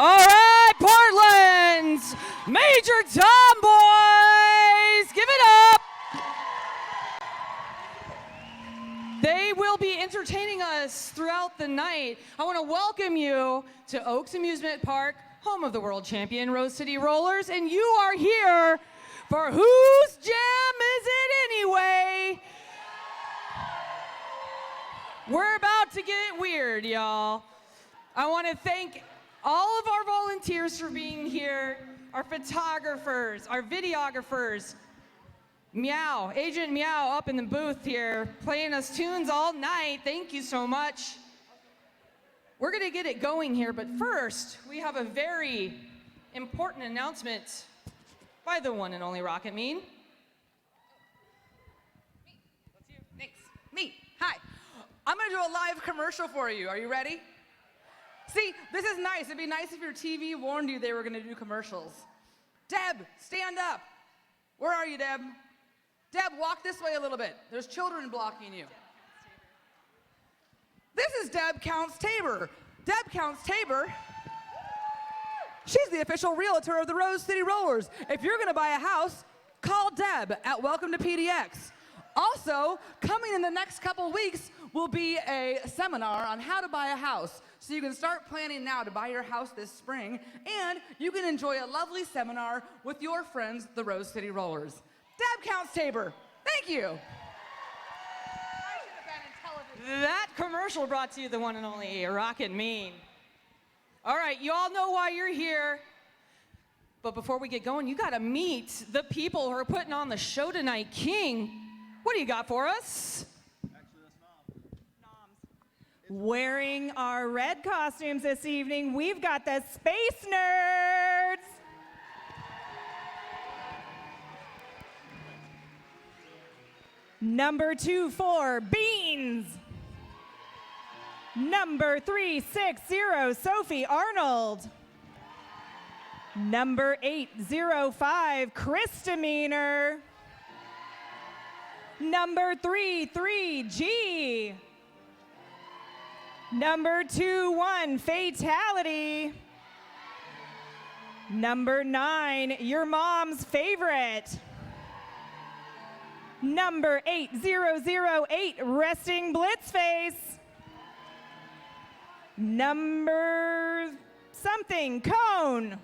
All right, Portland's Major Tomboys, give it up. They will be entertaining us throughout the night. I want to welcome you to Oaks Amusement Park, home of the world champion Rose City Rollers, and you are here for Whose Jam Is It Anyway? We're about to get weird, y'all. I want to thank all of our volunteers for being here, our photographers, our videographers, Meow, Agent Meow up in the booth here, playing us tunes all night. Thank you so much. We're gonna get it going here, but first, we have a very important announcement by the one and only Rocket Mean. Me, that's you, thanks. Me, hi. I'm gonna do a live commercial for you. Are you ready? See, this is nice. It'd be nice if your TV warned you they were gonna do commercials. Deb, stand up. Where are you, Deb? Deb, walk this way a little bit. There's children blocking you. This is Deb Counts Tabor. Deb Counts Tabor. She's the official realtor of the Rose City Rollers. If you're gonna buy a house, call Deb at Welcome to PDX. Also, coming in the next couple weeks will be a seminar on how to buy a house. So you can start planning now to buy your house this spring, and you can enjoy a lovely seminar with your friends, the Rose City Rollers. Deb Counts Tabor, thank you. That commercial brought to you the one and only Rocket Mean. All right, you all know why you're here. But before we get going, you gotta meet the people who are putting on the show tonight. King, what do you got for us? Wearing our red costumes this evening, we've got the Space Nerds. Number 24, Beans. Number 360, Sophie Arnold. Number 805, Christaminer. Number 33G. Number 21, Fatality. Number 9, your mom's favorite. Number 8008, Resting Blitzface. Number something, Cone.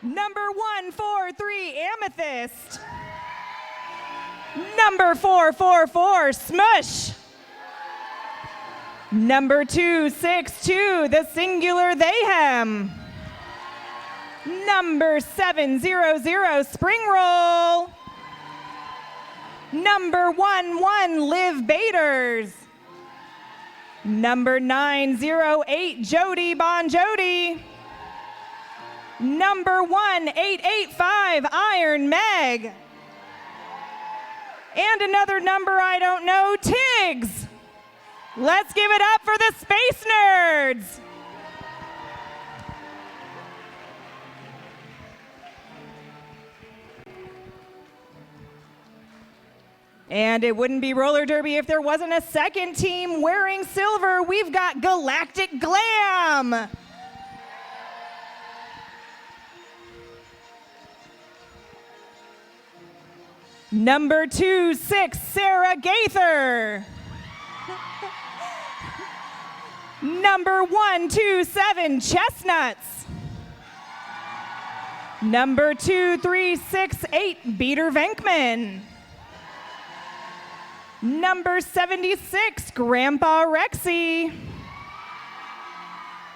Number 143, Amethyst. Number 444, Smush. Number 262, the Singular Theyhem. Number 700, Spring Roll. Number 11, Liv Baiters. Number 908, Jody Bon Jody. Number 1885, Iron Meg. And another number I don't know, Tiggs. Let's give it up for the Space Nerds. And it wouldn't be roller derby if there wasn't a second team wearing silver. We've got Galactic Glam. Number 26, Sarah Gaither. Number 127, Chestnuts. Number 2368, Beater Venkman. Number 76, Grandpa Rexy.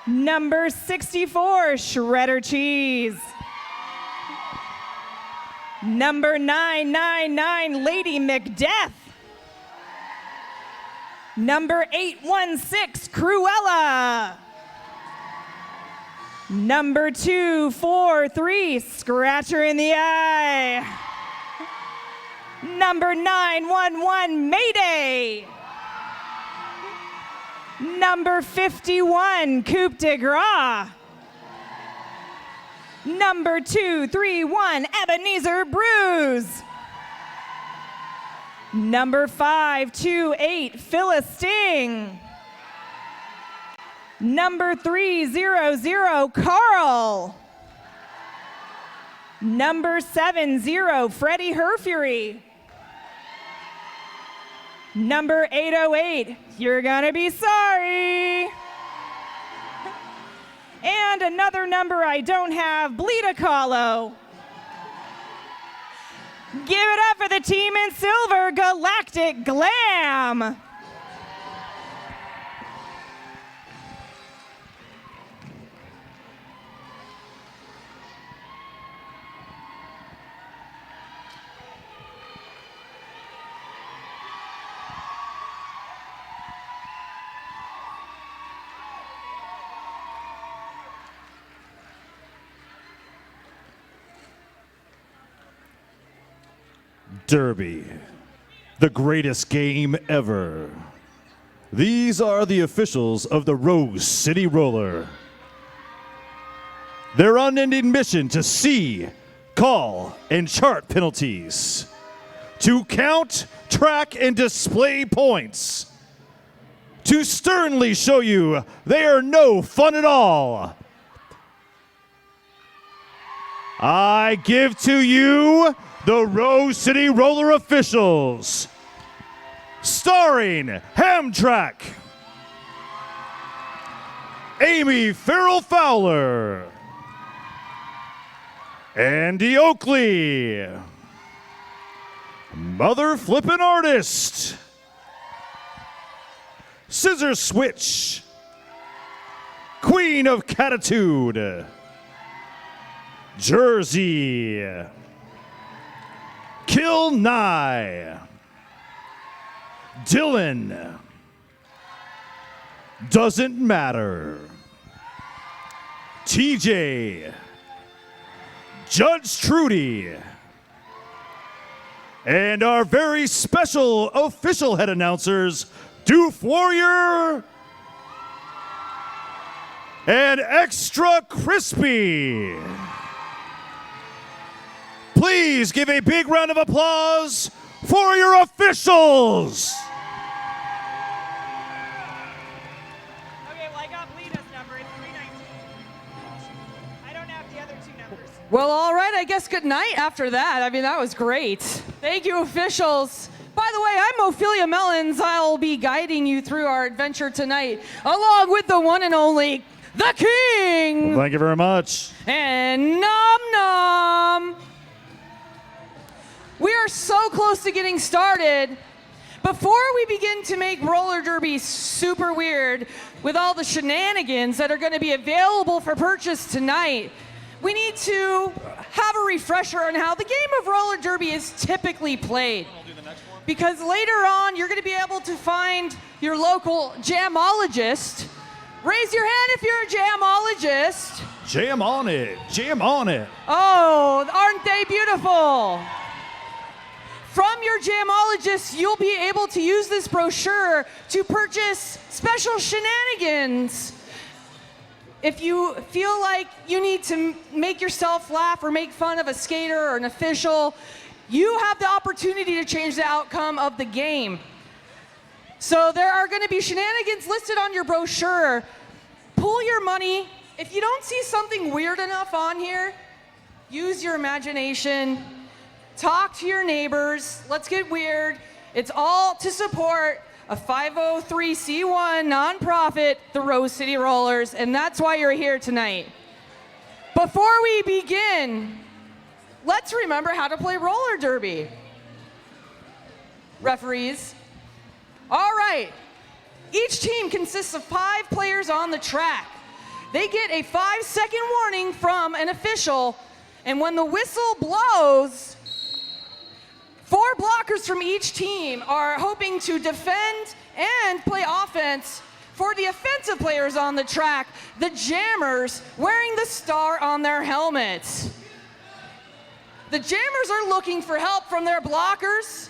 Number 64, Shredder Cheese. Number 999, Lady Macbeth. Number 816, Cruella. Number 243, Scratcher in the Eye. Number 911, Mayday. Number 51, Coupe de Gras. Number 231, Ebenezer Bruise. Number 528, Phyllis Sting. Number 300, Carl. Number 70, Freddie Herfury. Number 808, you're gonna be sorry. And another number I don't have, Bleeda Kahlo. Give it up for the team in silver, Galactic Glam. Derby, the greatest game ever. These are the officials of the Rose City Roller. Their unending mission to see, call, and chart penalties, to count, track, and display points, to sternly show you they are no fun at all. I give to you the Rose City Roller officials, starring Hamtramck, Amy Farrell Fowler, Andy Oakley, Mother Flippin' Artist, Scissor Switch, Queen of Catitude, Jersey, Kill Nye, Dylan, Doesn't Matter, TJ, Judge Trudy, and our very special official head announcers, Doof Warrior and Extra Crispy. Please give a big round of applause for your officials. Okay, well, I got Bleeda's number. It's 319. I don't have the other two numbers. Well, all right, I guess good night after that. I mean, that was great. Thank you, officials. By the way, I'm Ophelia Mellons. I'll be guiding you through our adventure tonight, along with the one and only, the King. Well, thank you very much. And Nom Nom. We are so close to getting started. Before we begin to make roller derby super weird with all the shenanigans that are going to be available for purchase tonight, we need to have a refresher on how the game of roller derby is typically played. Because later on, you're going to be able to find your local jamologist. Raise your hand if you're a jamologist. Jam on it. Jam on it. Oh, aren't they beautiful? From your jamologist, you'll be able to use this brochure to purchase special shenanigans. If you feel like you need to make yourself laugh or make fun of a skater or an official, you have the opportunity to change the outcome of the game. So there are going to be shenanigans listed on your brochure. Pull your money. If you don't see something weird enough on here, use your imagination. Talk to your neighbors. Let's get weird. It's all to support a 503c1 nonprofit, the Rose City Rollers, and that's why you're here tonight. Before we begin, let's remember how to play roller derby. Referees. All right. Each team consists of 5 players on the track. They get a 5-second warning from an official, and when the whistle blows, 4 blockers from each team are hoping to defend and play offense for the offensive players on the track, the jammers wearing the star on their helmets. The jammers are looking for help from their blockers,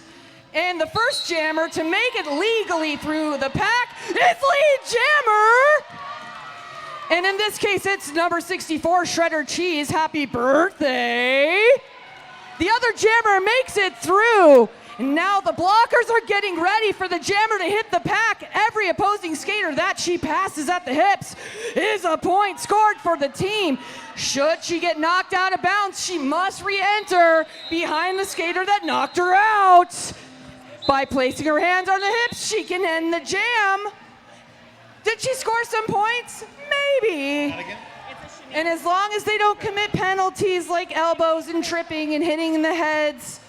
and the first jammer to make it legally through the pack is lead jammer. And in this case, it's number 64, Shredder Cheese. Happy birthday. The other jammer makes it through, And now the blockers are getting ready for the jammer to hit the pack. Every opposing skater that she passes at the hips is a point scored for the team. Should she get knocked out of bounds, she must re-enter behind the skater that knocked her out. By placing her hands on the hips, she can end the jam. Did she score some points? Maybe. And as long as they don't commit penalties like elbows and tripping and hitting in the heads,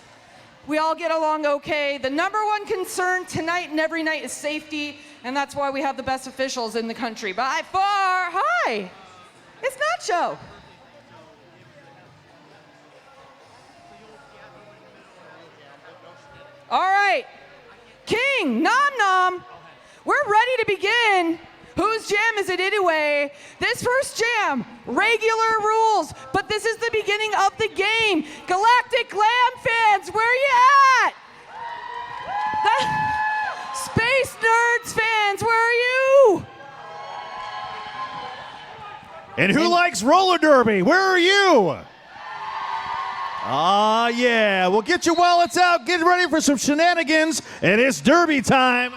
we all get along okay. The number one concern tonight and every night is safety, and that's why we have the best officials in the country. By far, hi, it's Nacho. All right, King, Nom Nom, we're ready to begin. Whose jam is it anyway? This first jam, regular rules, but this is the beginning of the game. Galactic Glam fans, where are you at? The Space Nerds fans, where are you? And who likes roller derby? Where are you? Ah, yeah. Well, get your wallets out. Get ready for some shenanigans. And it's derby time.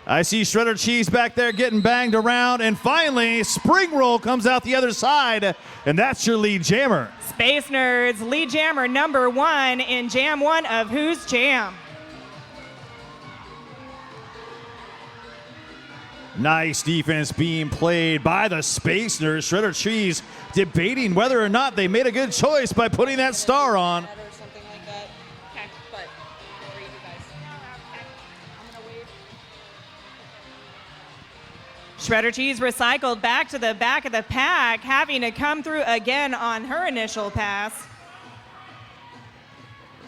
I see Shredder Cheese back there getting banged around. And finally, Spring Roll comes out the other side. And that's your lead jammer. Space Nerds, lead jammer number 1 in Jam 1 of Who's Jam. Nice defense being played by the Space Nerds. Shredder Cheese debating whether or not they made a good choice by putting that star on. Or something like that. Okay. But where are you guys? I'm gonna wave. Shredder Cheese recycled back to the back of the pack, having to come through again on her initial pass.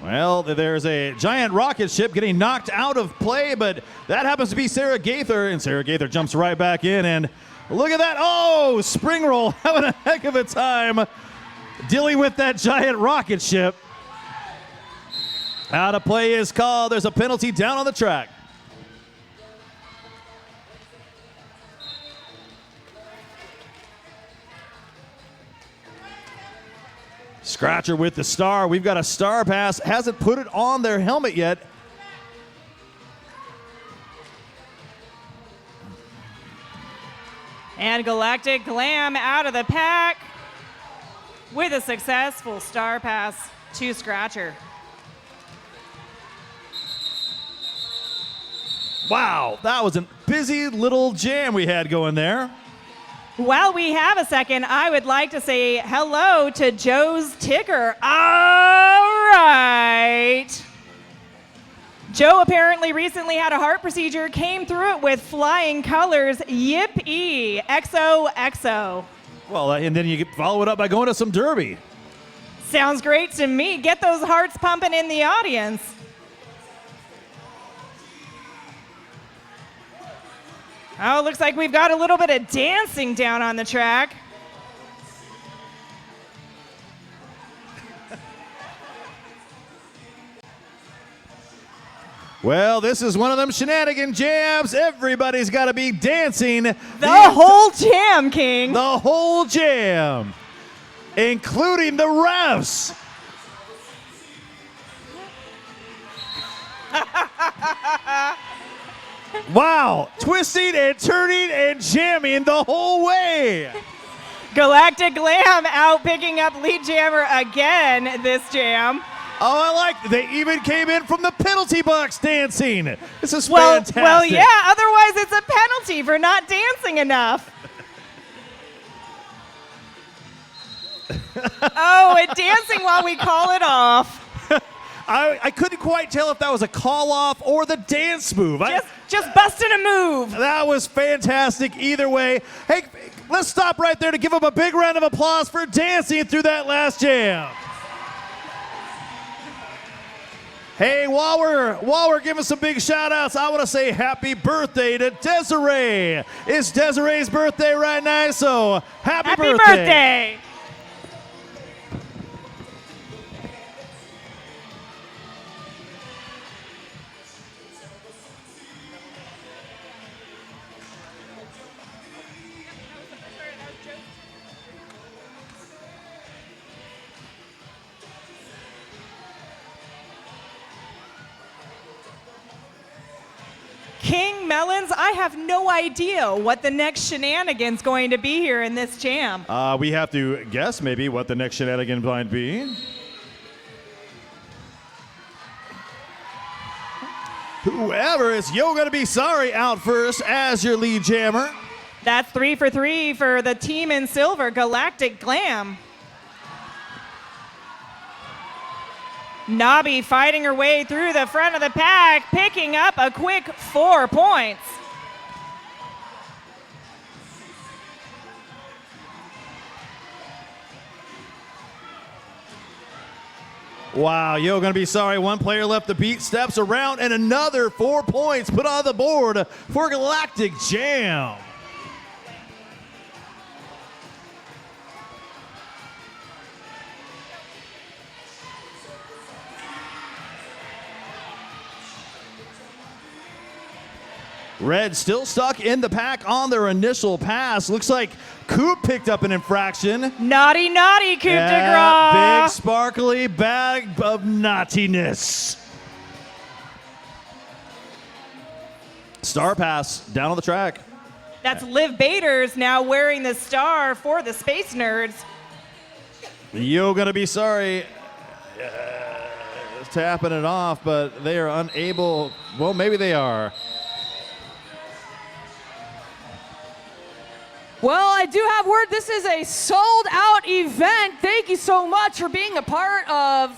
Well, there's a giant rocket ship getting knocked out of play, but that happens to be Sarah Gaither, and Sarah Gaither jumps right back in, and look at that. Oh, Spring Roll having a heck of a time dealing with that giant rocket ship. Out of play is called. There's a penalty down on the track. Scratcher with the star. We've got a star pass. Hasn't put it on their helmet yet. And Galactic Glam out of the pack with a successful star pass to Scratcher. Wow, that was a busy little jam we had going there. While we have a second, I would like to say hello to Joe's Ticker. All right. Joe apparently recently had a heart procedure, came through it with flying colors. Yippee. XOXO. Well, and then you follow it up by going to some derby. Sounds great to me. Get those hearts pumping in the audience. Oh, looks like we've got a little bit of dancing down on the track. Well, this is one of them shenanigan jams. Everybody's got to be dancing. The whole jam, King. The whole jam, including the refs. Wow, twisting and turning and jamming the whole way. Galactic Glam out picking up lead jammer again this jam. Oh, I like it. They even came in from the penalty box dancing. This is fantastic. Well, yeah, otherwise it's a penalty for not dancing enough. Oh, and dancing while we call it off. I couldn't quite tell if that was a call off or the dance move. Just busting a move. That was fantastic either way. Hey, let's stop right there to give them a big round of applause for dancing through that last jam. Hey, while we're giving some big shout outs, I want to say happy birthday to Desiree. It's Desiree's birthday right now, so happy birthday. Melons, I have no idea what the next shenanigan's going to be here in this jam. We have to guess maybe what the next shenanigan might be. Whoever is Yo Gonna Be Sorry out first as your lead jammer. That's 3 for 3 for the team in silver, Galactic Glam. Nobby fighting her way through the front of the pack, picking up a quick 4 points. Wow, Yo Gonna Be Sorry. One player left the beat, steps around, and another 4 points put on the board for Galactic Jam. Red still stuck in the pack on their initial pass. Looks like Coop picked up an infraction. Naughty, naughty, Coup de Yeah, Grace. big sparkly bag of naughtiness. Star pass down on the track. That's Liv Baders now wearing the star for the Space Nerds. Yo Gonna Be Sorry. Tapping it off, but they are unable. Well, maybe they are. Well, I do have word this is a sold out event. Thank you so much for being a part of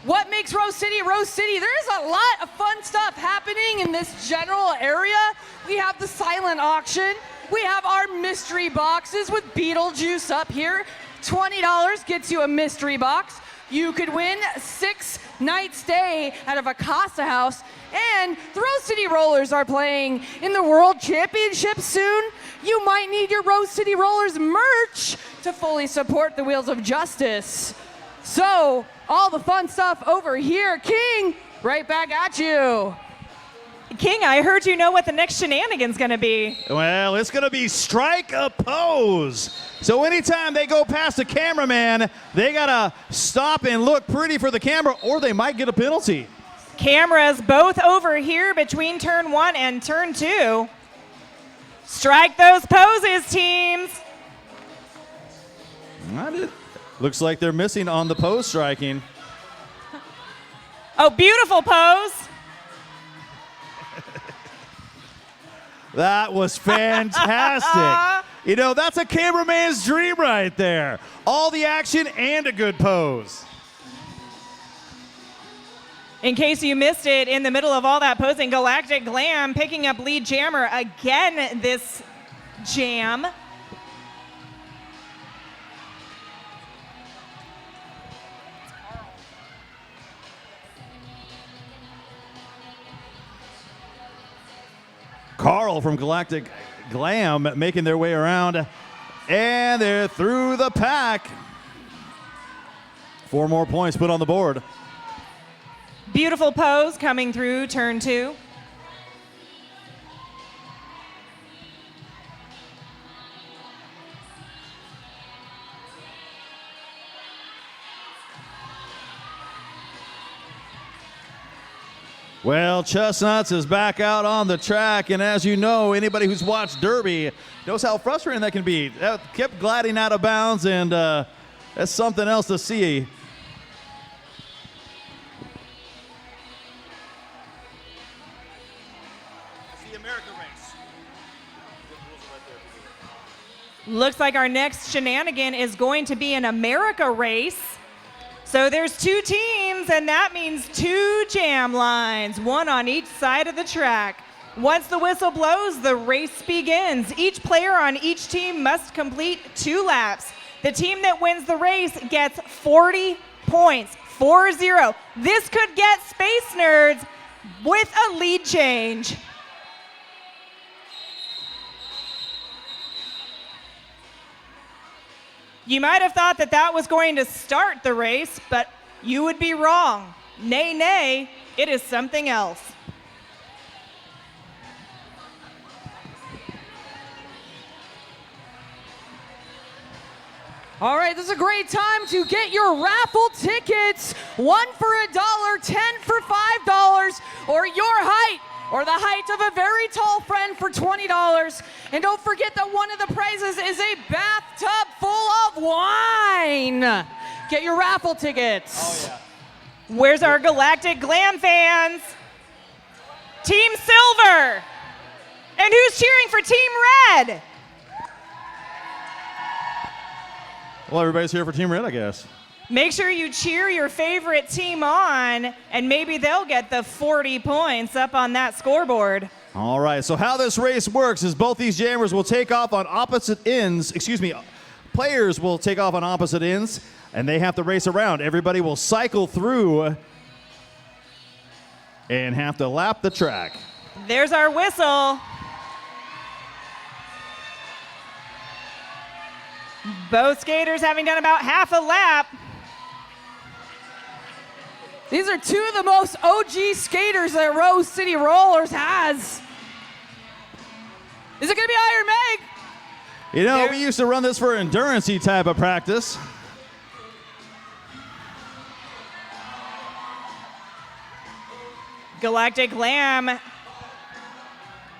what makes Rose City Rose City. There is a lot of fun stuff happening in this general area. We have the silent auction. We have our mystery boxes with Beetlejuice up here. $20 gets you a mystery box. You could win a 6-night stay at a Vacasa house. And the Rose City Rollers are playing in the World Championship soon. You might need your Rose City Rollers merch to fully support the Wheels of Justice. So, all the fun stuff over here. King, right back at you. King, I heard you know what the next shenanigan's gonna be. Well, it's going to be strike a pose. So anytime they go past a cameraman, they got to stop and look pretty for the camera, or they might get a penalty. Cameras both over here between turn 1 and turn 2. Strike those poses, teams. Looks like they're missing on the pose striking. Oh, beautiful pose. That was fantastic. You know, that's a cameraman's dream right there. All the action and a good pose. In case you missed it, in the middle of all that posing, Galactic Glam picking up lead jammer again this jam. Carl from Galactic Glam making their way around, and they're through the pack. 4 more points put on the board. Beautiful pose coming through turn 2. Well, Chestnuts is back out on the track, and as you know, anybody who's watched Derby knows how frustrating that can be. That kept gliding out of bounds, and that's something else to see. The American race. Looks like our next shenanigan is going to be an America race. So there's 2 teams, and that means 2 jam lines, 1 on each side of the track. Once the whistle blows, the race begins. Each player on each team must complete 2 laps. The team that wins the race gets 40 points, 4-0. This could get Space Nerds with a lead change. You might have thought that that was going to start the race, but you would be wrong. Nay, nay, it is something else. All right, this is a great time to get your raffle tickets. 1 for $1, 10 for $5, or your height or the height of a very tall friend for $20. And don't forget that one of the prizes is a bathtub full of wine. Get your raffle tickets. Oh, yeah. Where's our Galactic Glam fans? Team Silver. And who's cheering for Team Red? Well, everybody's here for Team Red, I guess. Make sure you cheer your favorite team on, and maybe they'll get the 40 points up on that scoreboard. All right, so how this race works is both these jammers will take off on opposite ends. Players will take off on opposite ends, and they have to race around. Everybody will cycle through and have to lap the track. There's our whistle. Both skaters having done about half a lap. These are two of the most OG skaters that Rose City Rollers has. Is it gonna be Iron Meg? You know, we used to run this for endurance-y type of practice. Galactic Glam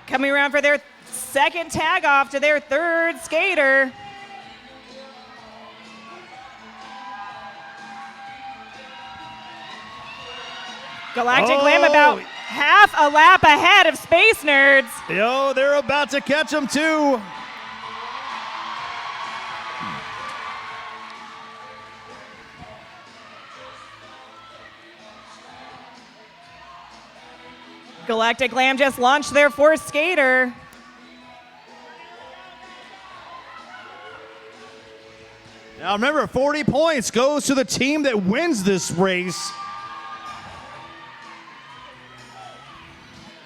coming around for their second tag off to their third skater. Galactic Glam about half a lap ahead of Space Nerds. Yo, they're about to catch them too. Galactic Glam just launched their fourth skater. Now remember, 40 points goes to the team that wins this race.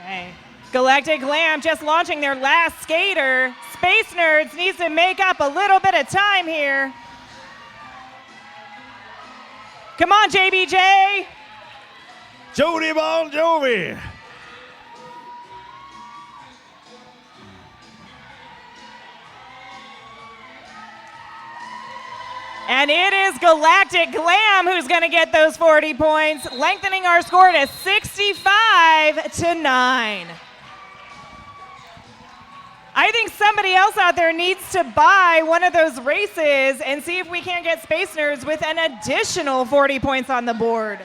Okay. Galactic Glam just launching their last skater. Space Nerds needs to make up a little bit of time here. Come on, JBJ. Jody Bon Jovi. And it is Galactic Glam who's going to get those 40 points, lengthening our score to 65-9. I think somebody else out there needs to buy one of those races and see if we can't get Space Nerds with an additional 40 points on the board.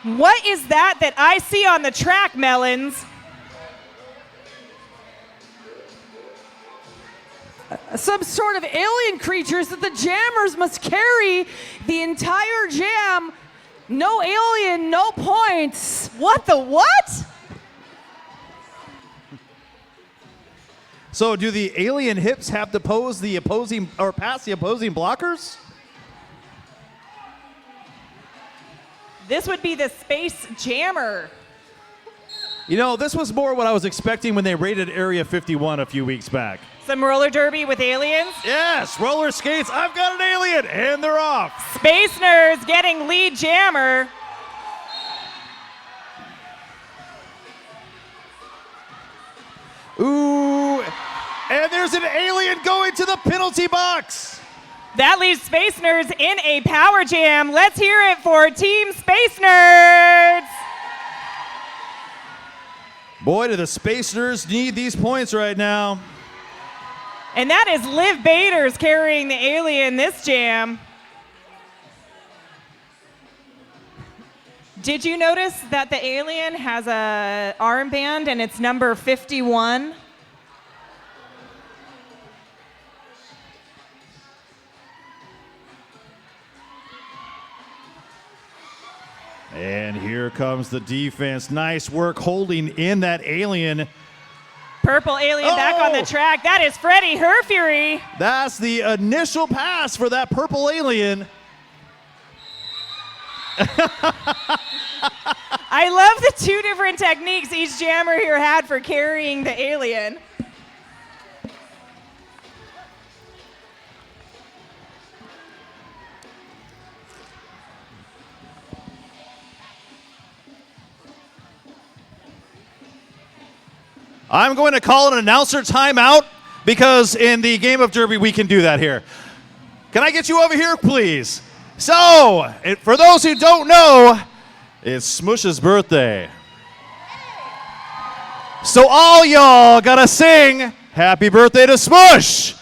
What is that I see on the track, Melons? Some sort of alien creatures that the jammers must carry the entire jam. No alien, no points. What the what? So do the alien hips have to pose the opposing or pass the opposing blockers? This would be the Space Jammer. You know, this was more what I was expecting when they raided Area 51 a few weeks back. Some roller derby with aliens. Yes, roller skates, I've got an alien, and they're off. Space Nerds getting lead jammer. Ooh, and there's an alien going to the penalty box. That leaves Space Nerds in a power jam. Let's hear it for Team Space Nerds. Boy, do the Space Nerds need these points right now. And that is Liv Baders carrying the alien this jam. Did you notice that the alien has a armband and it's number 51? And here comes the defense. Nice work holding in that alien. Purple alien back on the track. That is Freddie Herfury. That's the initial pass for that purple alien. I love the two different techniques each jammer here had for carrying the alien. I'm going to call an announcer timeout because in the game of Derby, we can do that here. Can I get you over here, please? So, for those who don't know, It's Smush's birthday. So all y'all gotta sing happy birthday to Smush.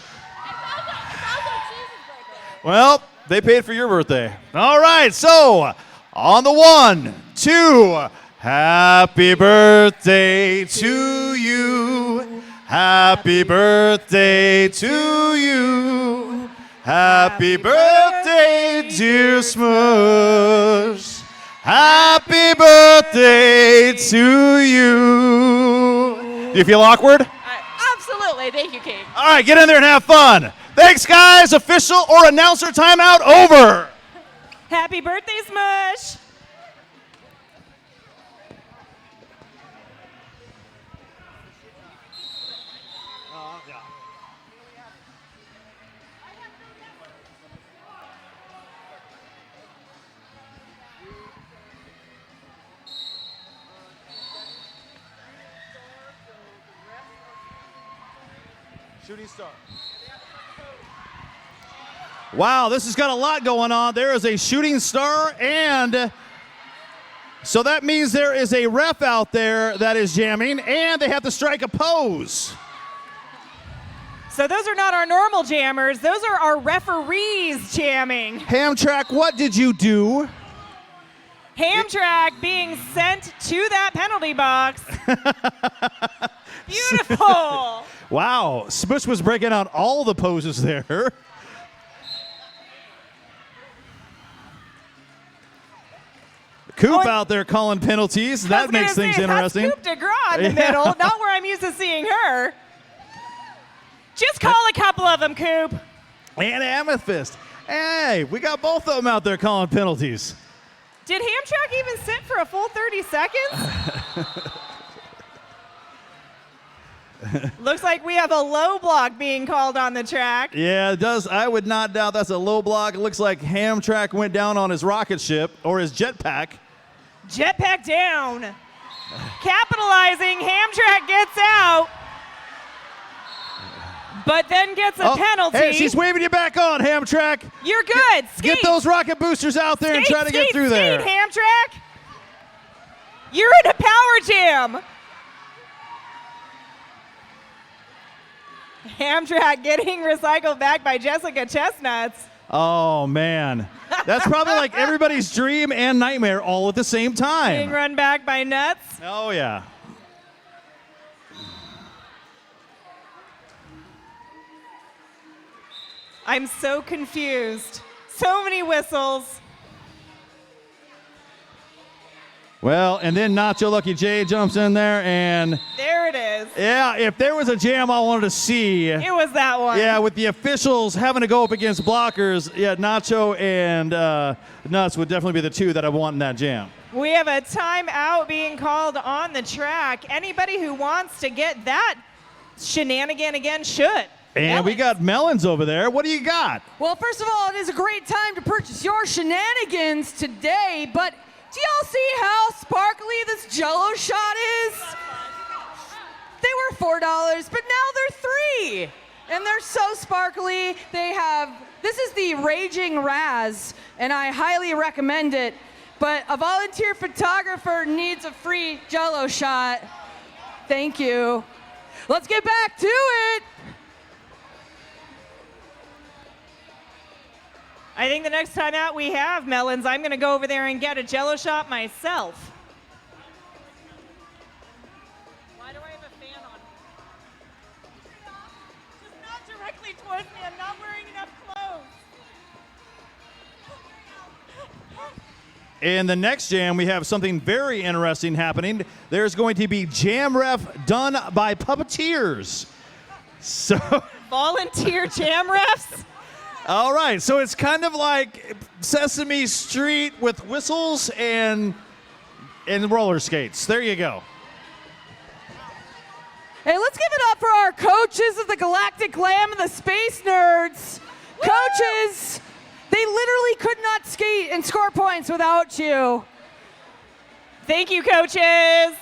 Well, they paid for your birthday. All right, so on the 1, 2, happy birthday to you. Happy birthday to you. Happy birthday, dear Smush. Happy birthday to you. Do you feel awkward? Absolutely. Thank you, King. All right, get in there and have fun. Thanks, guys. Official or announcer timeout over. Happy birthday, Smush. Shooting star. Wow, this has got a lot going on. There is a shooting star, and so that means there is a ref out there that is jamming, and they have to strike a pose. So those are not our normal jammers. Those are our referees jamming. Hamtrak, what did you do? Hamtrak being sent to that penalty box. Beautiful. Wow, Smush was breaking out all the poses there. Coop out there calling penalties. That makes things interesting. That's Coop DeGraw in the middle, not where I'm used to seeing her. Just call a couple of them, Coop. And Amethyst. Hey, we got both of them out there calling penalties. Did Hamtrak even sit for a full 30 seconds? Looks like we have a low block being called on the track. Yeah, it does. I would not doubt that's a low block. It looks like Hamtrak went down on his rocket ship or his jetpack. Jetpack down. Capitalizing, Hamtrak gets out. But then gets a penalty. Hey, she's waving you back on, Hamtrak. You're good. Get those rocket boosters out there and try to get through there. Hamtrak. You're in a power jam. Hamtrak getting recycled back by Jessica Chestnuts. Oh, man. That's probably like everybody's dream and nightmare all at the same time. Being run back by Nuts. Oh, yeah. I'm so confused. So many whistles. Well, and then Nacho Lucky J jumps in there, and there it is. Yeah, if there was a jam I wanted to see, it was that one. Yeah, with the officials having to go up against blockers, yeah, Nacho and Nuts would definitely be the two that I want in that jam. We have a timeout being called on the track. Anybody who wants to get that shenanigan again should. And we got Melons over there. What do you got? Well, first of all, it is a great time to purchase your shenanigans today, but do y'all see how sparkly this Jell-O shot is? They were $4, but now they're $3. And they're so sparkly. This is the Raging Raz, and I highly recommend it. But a volunteer photographer needs a free Jell-O shot. Thank you. Let's get back to it. I think the next time out we have Melons, I'm going to go over there and get a Jell-O shot myself. Why do I have a fan on? Just not directly towards me. I'm not wearing enough clothes. In the next jam, we have something very interesting happening. There's going to be jam ref done by puppeteers. So volunteer jam refs? All right, so it's kind of like Sesame Street with whistles and roller skates. There you go. Hey, let's give it up for our coaches of the Galactic Glam and the Space Nerds. Woo! Coaches, they literally could not skate and score points without you. Thank you, coaches.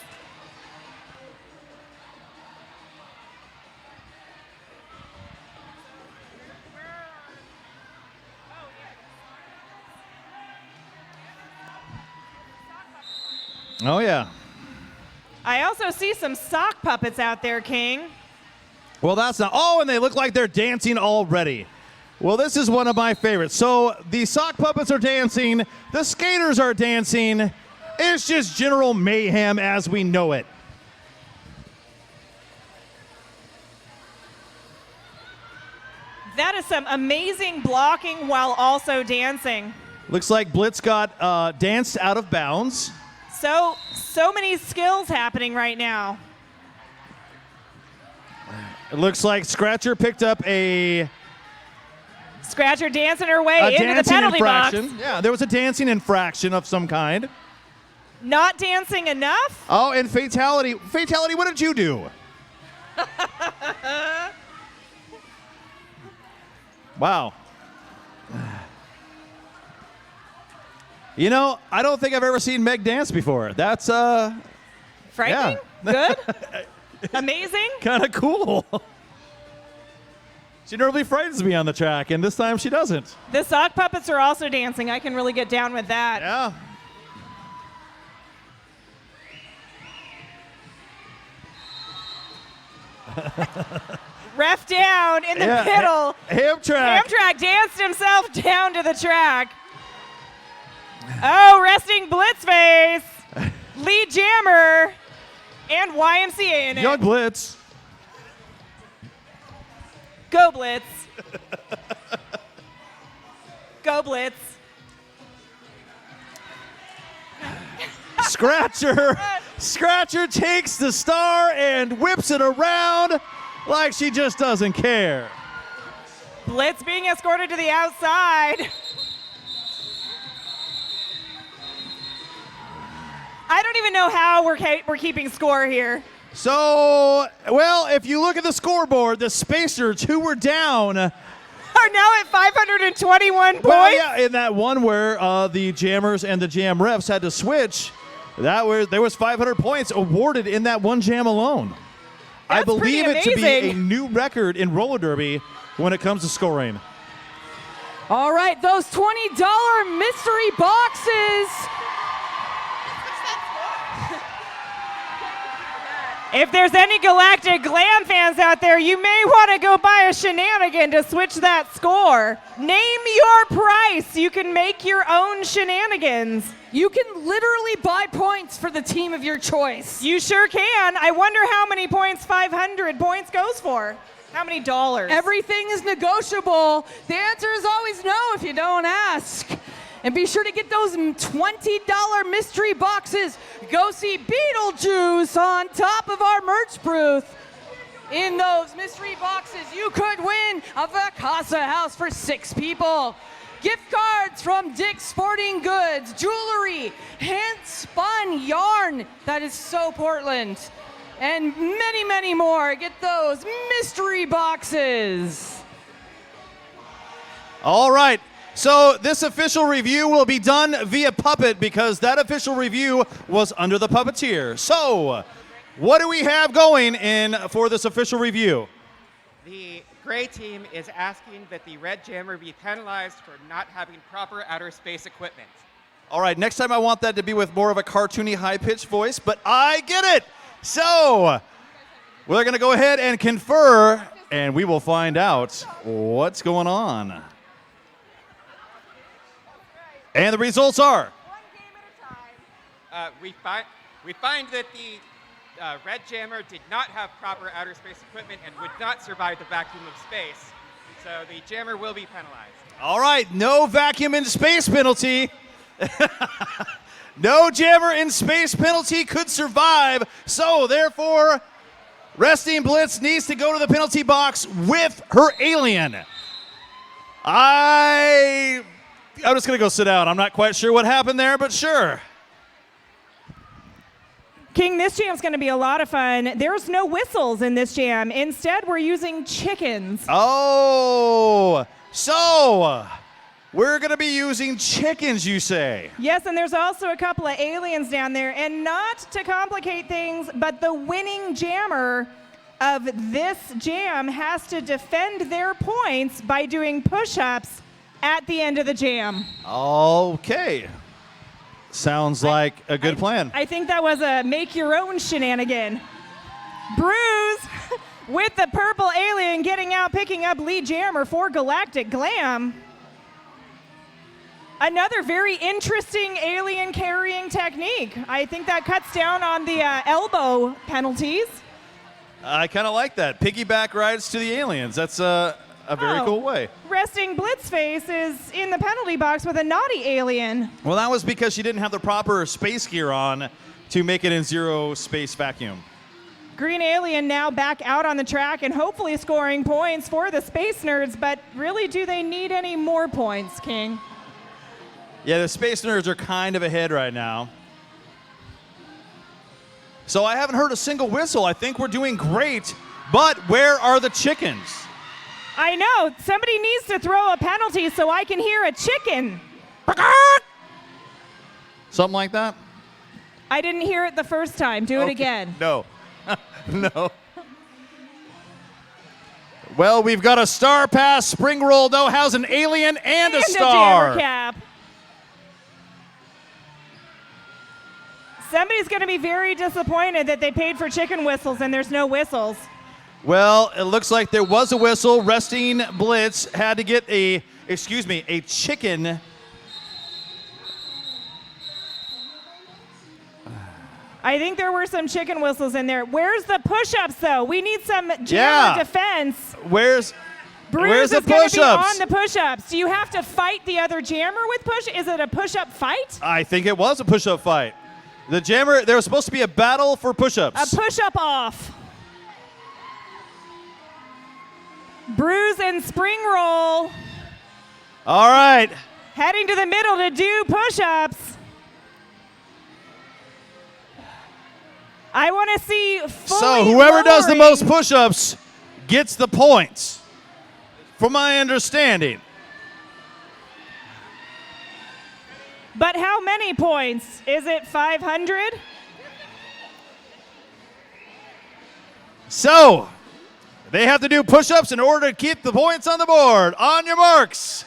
Oh, yeah. I also see some sock puppets out there, King. Well, that's not. Oh, and they look like they're dancing already. Well, this is one of my favorites. So the sock puppets are dancing. The skaters are dancing. It's just general mayhem as we know it. That is some amazing blocking while also dancing. Looks like Blitz got danced out of bounds. So many skills happening right now. It looks like Scratcher picked up a Scratcher dancing her way into the dancing penalty box. infraction. Yeah, there was a dancing infraction of some kind. Not dancing enough? Oh, and fatality. Fatality, what did you do? Wow. You know, I don't think I've ever seen Meg dance before. That's Frightening? Good? Amazing? kind of cool. She normally frightens me on the track, and this time she doesn't. The sock puppets are also dancing. I can really get down with that. Yeah. Ref down in the middle. Hamtrak. Hamtrak danced himself down to the track. Oh, resting Blitz face. Lead jammer. And YMCA in it. Young Blitz. Go Blitz. Go Blitz. Scratcher takes the star and whips it around like she just doesn't care. Blitz being escorted to the outside. I don't even know how we're keeping score here. So, well, if you look at the scoreboard, the Spacers, who were down, Are now at 521 points. well, yeah, in that one where the jammers and the jam refs had to switch, there was 500 points awarded in that one jam alone. I That's believe pretty it to be amazing. a new record in roller derby when it comes to scoring. All right, those $20 mystery boxes. If there's any Galactic Glam fans out there, you may want to go buy a shenanigan to switch that score. Name your price. You can make your own shenanigans. You can literally buy points for the team of your choice. You sure can. I wonder how many points 500 points goes for. How many dollars? Everything is negotiable. The answer is always no if you don't ask. And be sure to get those $20 mystery boxes. Go see Beetlejuice on top of our merch booth. In those mystery boxes, you could win a Vacasa house for 6 people. Gift cards from Dick's Sporting Goods, jewelry, hand-spun yarn. That is so Portland. And many, many more. Get those mystery boxes. All right. So this official review will be done via Puppet because that official review was under the Puppeteer. So what do we have going in for this official review? The gray team is asking that the red jammer be penalized for not having proper outer space equipment. All right, next time I want that to be with more of a cartoony, high-pitched voice, but I get it. So we're going to go ahead and confer, and we will find out what's going on. And the results are? We find that the red jammer did not have proper outer space equipment and would not survive the vacuum of space. So the jammer will be penalized. All right, no vacuum in space penalty. No jammer in space penalty could survive. So therefore, Resting Blitz needs to go to the penalty box with her alien. I'm just going to go sit down. I'm not quite sure what happened there, but sure. King, this jam's going to be a lot of fun. There's no whistles in this jam. Instead, we're using chickens. Oh, so we're going to be using chickens, you say? Yes, and there's also a couple of aliens down there. And not to complicate things, but the winning jammer of this jam has to defend their points by doing push-ups at the end of the jam. Okay. Sounds like a good plan. I think that was a make your own shenanigan. Bruise with the purple alien getting out, picking up lead jammer for Galactic Glam. Another very interesting alien carrying technique. I think that cuts down on the elbow penalties. I kind of like that. Piggyback rides to the aliens. That's a very cool way. Resting Blitzface is in the penalty box with a naughty alien. Well, that was because she didn't have the proper space gear on to make it in zero space vacuum. Green alien now back out on the track and hopefully scoring points for the Space Nerds, but really, do they need any more points, King? Yeah, the Space Nerds are kind of ahead right now. So I haven't heard a single whistle. I think we're doing great, but where are the chickens? I know. Somebody needs to throw a penalty so I can hear a chicken. Something like that? I didn't hear it the first time. Do it again. No. No. Well, we've got a Star Pass, Spring Roll, No House, an alien, and a star. Jammer cap. Somebody's going to be very disappointed that they paid for chicken whistles and there's no whistles. Well, it looks like there was a whistle. Resting Blitz had to get a chicken. I think there were some chicken whistles in there. Where's the push-ups, though? We need some jammer defense. Where's Bruce the is going to be push-ups? on the push-ups. Do you have to fight the other jammer with push? Is it a push-up fight? I think it was a push-up fight. The jammer, there was supposed to be a battle for push-ups. A push-up off. Bruise and spring roll. All right. Heading to the middle to do push-ups. I want to see fully So whoever does the lowering. most push-ups gets the points, from my understanding. But how many points? Is it 500? So they have to do push-ups in order to keep the points on the board. On your marks.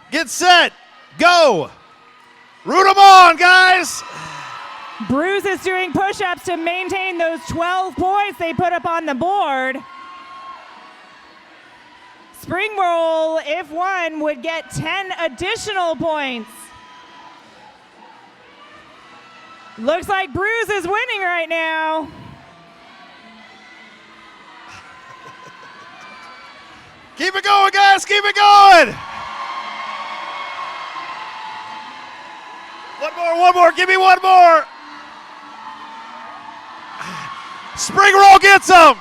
Get set. Go. Root them on, guys. Bruce is doing push-ups to maintain those 12 points they put up on the board. Spring roll, if won, would get 10 additional points. Looks like Bruce is winning right now. Keep it going, guys. Keep it going. One more. Give me one more. Spring roll gets them.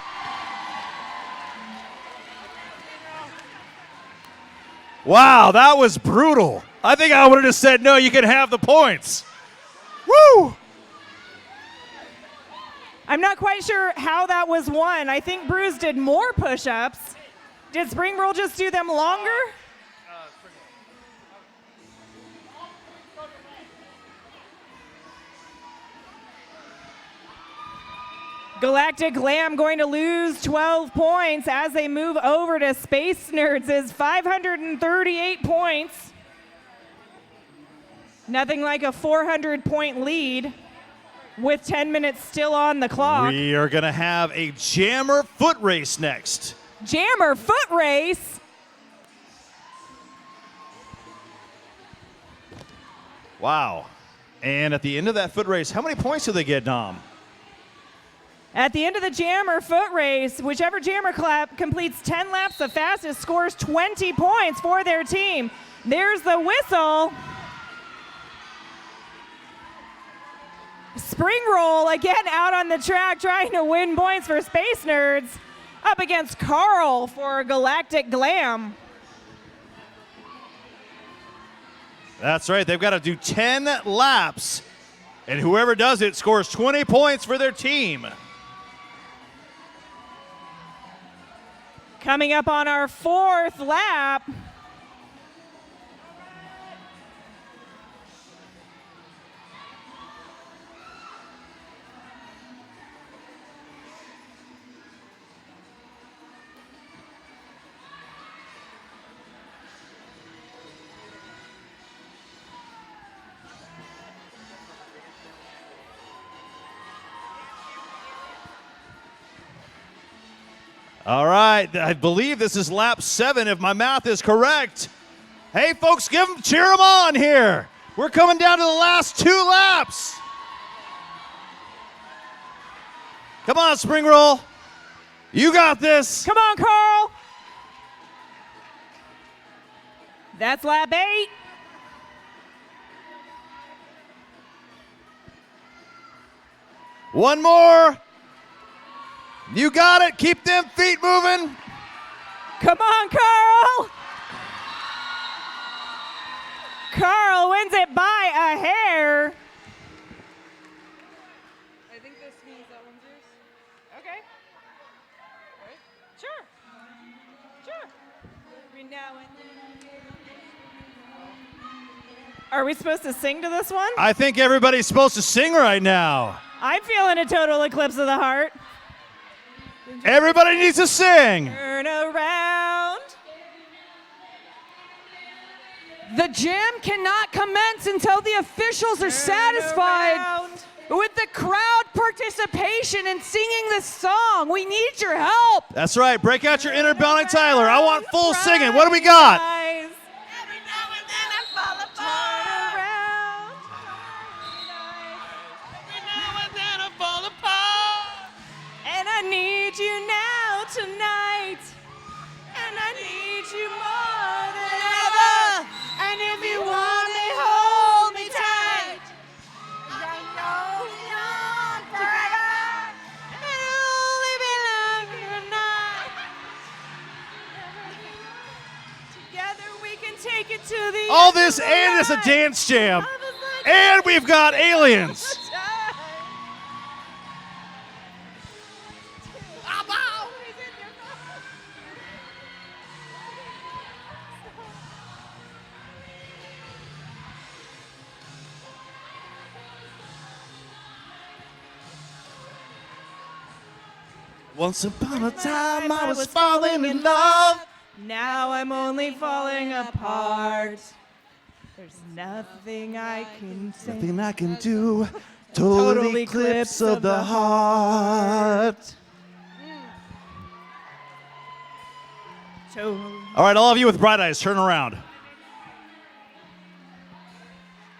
Wow, that was brutal. I think I would have just said, no, you can have the points. Woo! I'm not quite sure how that was won. I think Bruce did more push-ups. Did Spring Roll just do them longer? Galactic Glam going to lose 12 points as they move over to Space Nerds is 538 points. Nothing like a 400-point lead with 10 minutes still on the clock. We are going to have a Jammer foot race next. Jammer foot race. Wow. And at the end of that foot race, how many points do they get, Dom? At the end of the Jammer foot race, whichever Jammer completes 10 laps the fastest scores 20 points for their team. There's the whistle. Spring Roll again out on the track trying to win points for Space Nerds. Up against Carl for Galactic Glam. That's right. They've got to do 10 laps, and whoever does it scores 20 points for their team. Coming up on our fourth lap. All right, I believe this is lap 7 if my math is correct. Hey, folks, cheer them on here. We're coming down to the last 2 laps. Come on, Spring Roll. You got this. Come on, Carl. That's lap 8. One more. You got it. Keep them feet moving. Come on, Carl. Carl wins it by a hair. I think this means that one's yours. Okay. Right? Sure. Sure. Every now and then. Are we supposed to sing to this one? I think everybody's supposed to sing right now. I'm feeling a total eclipse of the heart. Everybody needs to sing. Turn around. The jam cannot commence until the officials are satisfied around. with the crowd participation in singing this song. We need your help. That's right. Break out your inner Bonnie Tyler. I want full singing. What do we got? Guys. Every now and then I fall apart. Turn around. Every now and then I fall apart. And I need you now tonight. And I need you more than ever. And if you want me, hold me tight. I know you're on forever. And it'll only be longer tonight. Together we can take it to the All end this of the and it's a night. dance jam. Love is like And we've got aliens. time. Once upon a time I was falling in love. Now I'm only falling apart. There's nothing I can say. Nothing I can do. Total eclipse of the heart. Total. All right, all of you with bright eyes, turn around.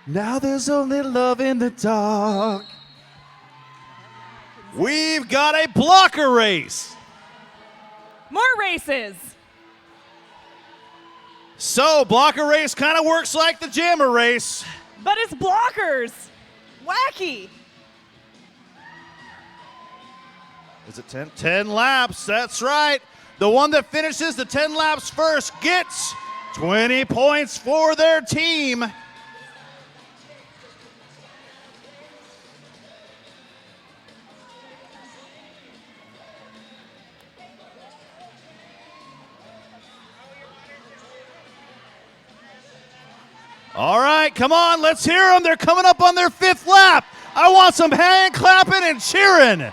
Now there's only love in the dark. We've got a blocker race. More races. So, blocker race kind of works like the jammer race. But it's blockers. Wacky. Is it 10? 10 laps, that's right. The one that finishes the 10 laps first gets 20 points for their team. All right, come on, let's hear them. They're coming up on their 5th lap. I want some hand clapping and cheering.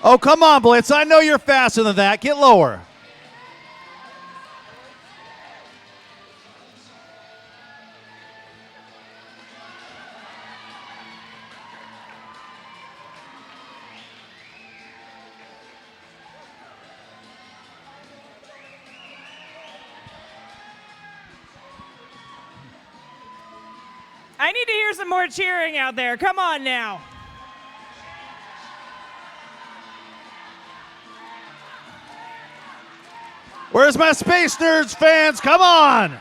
Oh, come on, Blitz. I know you're faster than that. Get lower. I need to hear some more cheering out there. Come on now. Where's my Space Nerds fans? Come on.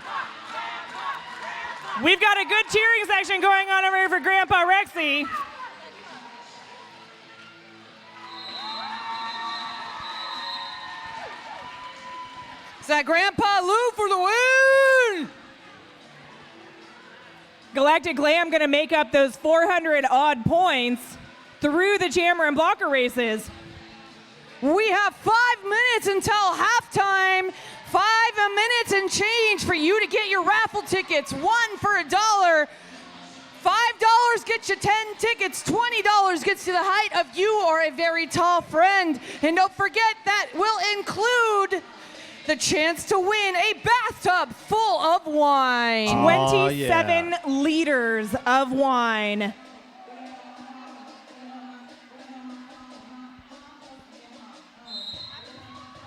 We've got a good cheering section going on over here for Grandpa Rexy. Is that Grandpa Lou for the win? Galactic Glam gonna make up those 400 odd points through the jammer and blocker races. We have 5 minutes until halftime. 5 minutes and change for you to get your raffle tickets. 1 for $1. $5 gets you 10 tickets. $20 gets you the height of you or a very tall friend. And don't forget that will include the chance to win a bathtub full of wine. 27 liters of wine.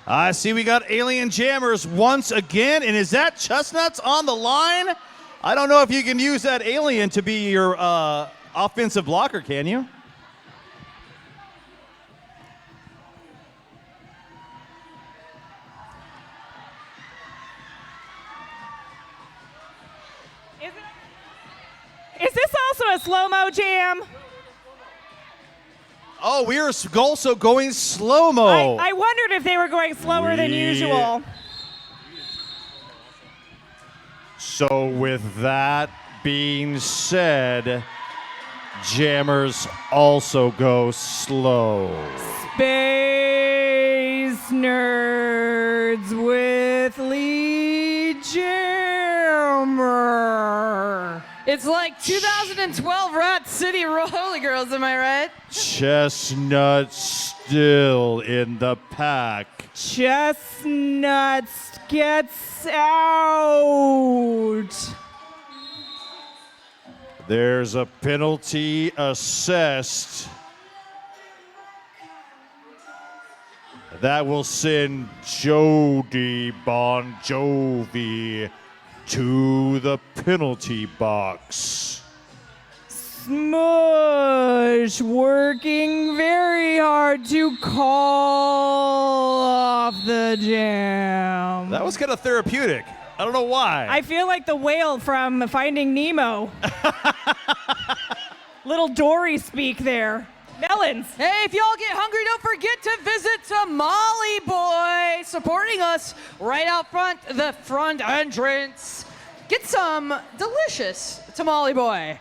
I see we got alien jammers once again, and is that Chestnuts on the line? I don't know if you can use that alien to be your offensive blocker, can you? Is this also a slow-mo jam? Oh, we are also going slow-mo. I wondered if they were going slower than usual. So with that being said, jammers also go slow. Space Nerds with lead jammer. It's like 2012 Rat City Holy Girls, am I right? Chestnut still in the pack. Chestnuts gets out. There's a penalty assessed. That will send Jody Bon Jovi to the penalty box. Smush working very hard to call off the jam. That was kind of therapeutic. I don't know why. I feel like the whale from Finding Nemo. Little Dory speak there. Melons. Hey, if y'all get hungry, don't forget to visit Tamale Boy, supporting us right out front, the front entrance. Get some delicious Tamale Boy.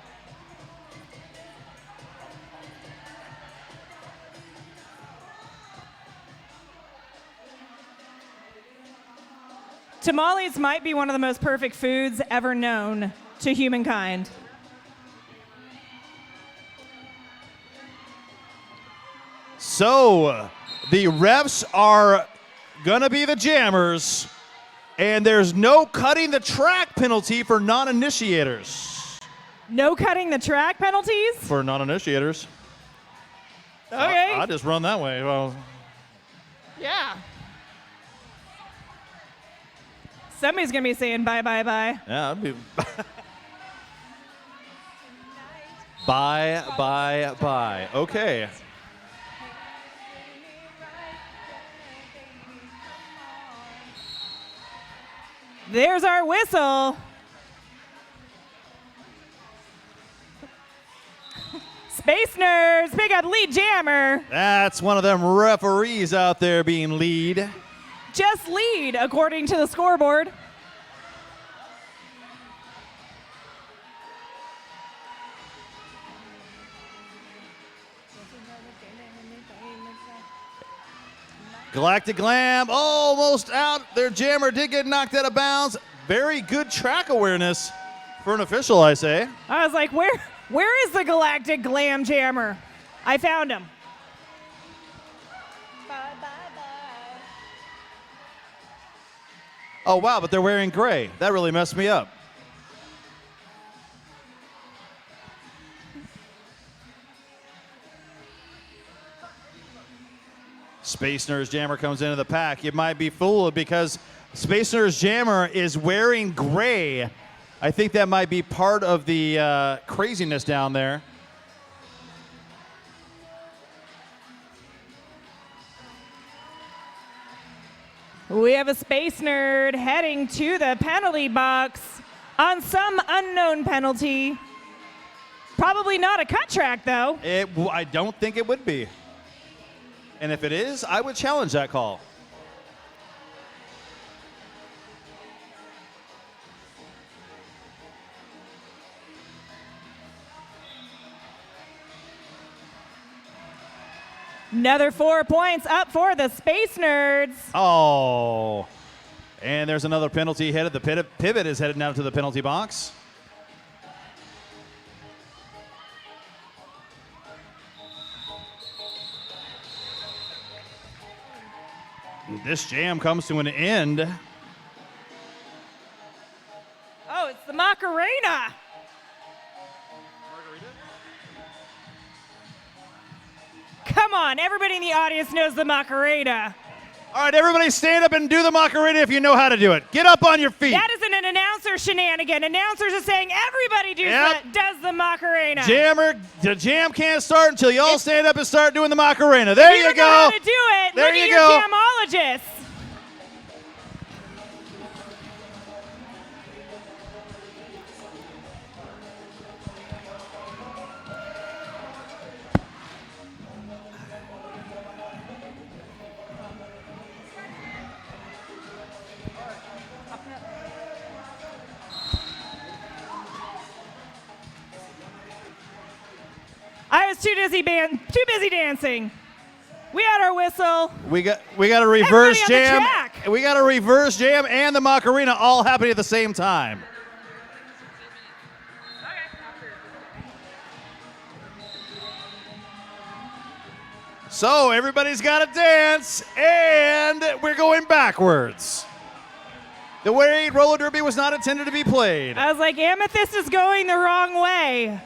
Tamales might be one of the most perfect foods ever known to humankind. So, the refs are gonna be the jammers, and there's no cutting the track penalty for non-initiators. No cutting the track penalties? For non-initiators. Okay. I just run that way. Well, Yeah. Somebody's gonna be saying bye, bye, bye. yeah, I'd be. Bye. Okay. There's our whistle. Space Nerds, pick up lead jammer. That's one of them referees out there being lead. Just lead, according to the scoreboard. Galactic Glam almost out. Their jammer did get knocked out of bounds. Very good track awareness for an official, I say. I was like, where is the Galactic Glam Jammer? I found him. Oh, wow, but they're wearing gray. That really messed me up. Space Nerd's Jammer comes into the pack. You might be fooled because Space Nerd's Jammer is wearing gray. I think that might be part of the craziness down there. We have a Space Nerd heading to the penalty box on some unknown penalty. Probably not a cut track, though. I don't think it would be. And if it is, I would challenge that call. Another 4 points up for the Space Nerds. Oh. And there's another penalty headed. The pivot is headed now to the penalty box. This jam comes to an end. Oh, it's the Macarena. Come on, everybody in the audience knows the Macarena. All right, everybody stand up and do the Macarena if you know how to do it. Get up on your feet. That isn't an announcer shenanigan. Announcers are saying everybody does the Macarena. The jam can't start until you all stand up and start doing the Macarena. There you You go. know how to do it. There Look you at your go. jamologists. I was too busy dancing. We had our whistle. We got a reverse Everybody on the jam. track. We got a reverse jam and the Macarena all happening at the same time. So everybody's got to dance, and we're going backwards. The way roller derby was not intended to be played. I was like, Amethyst is going the wrong way.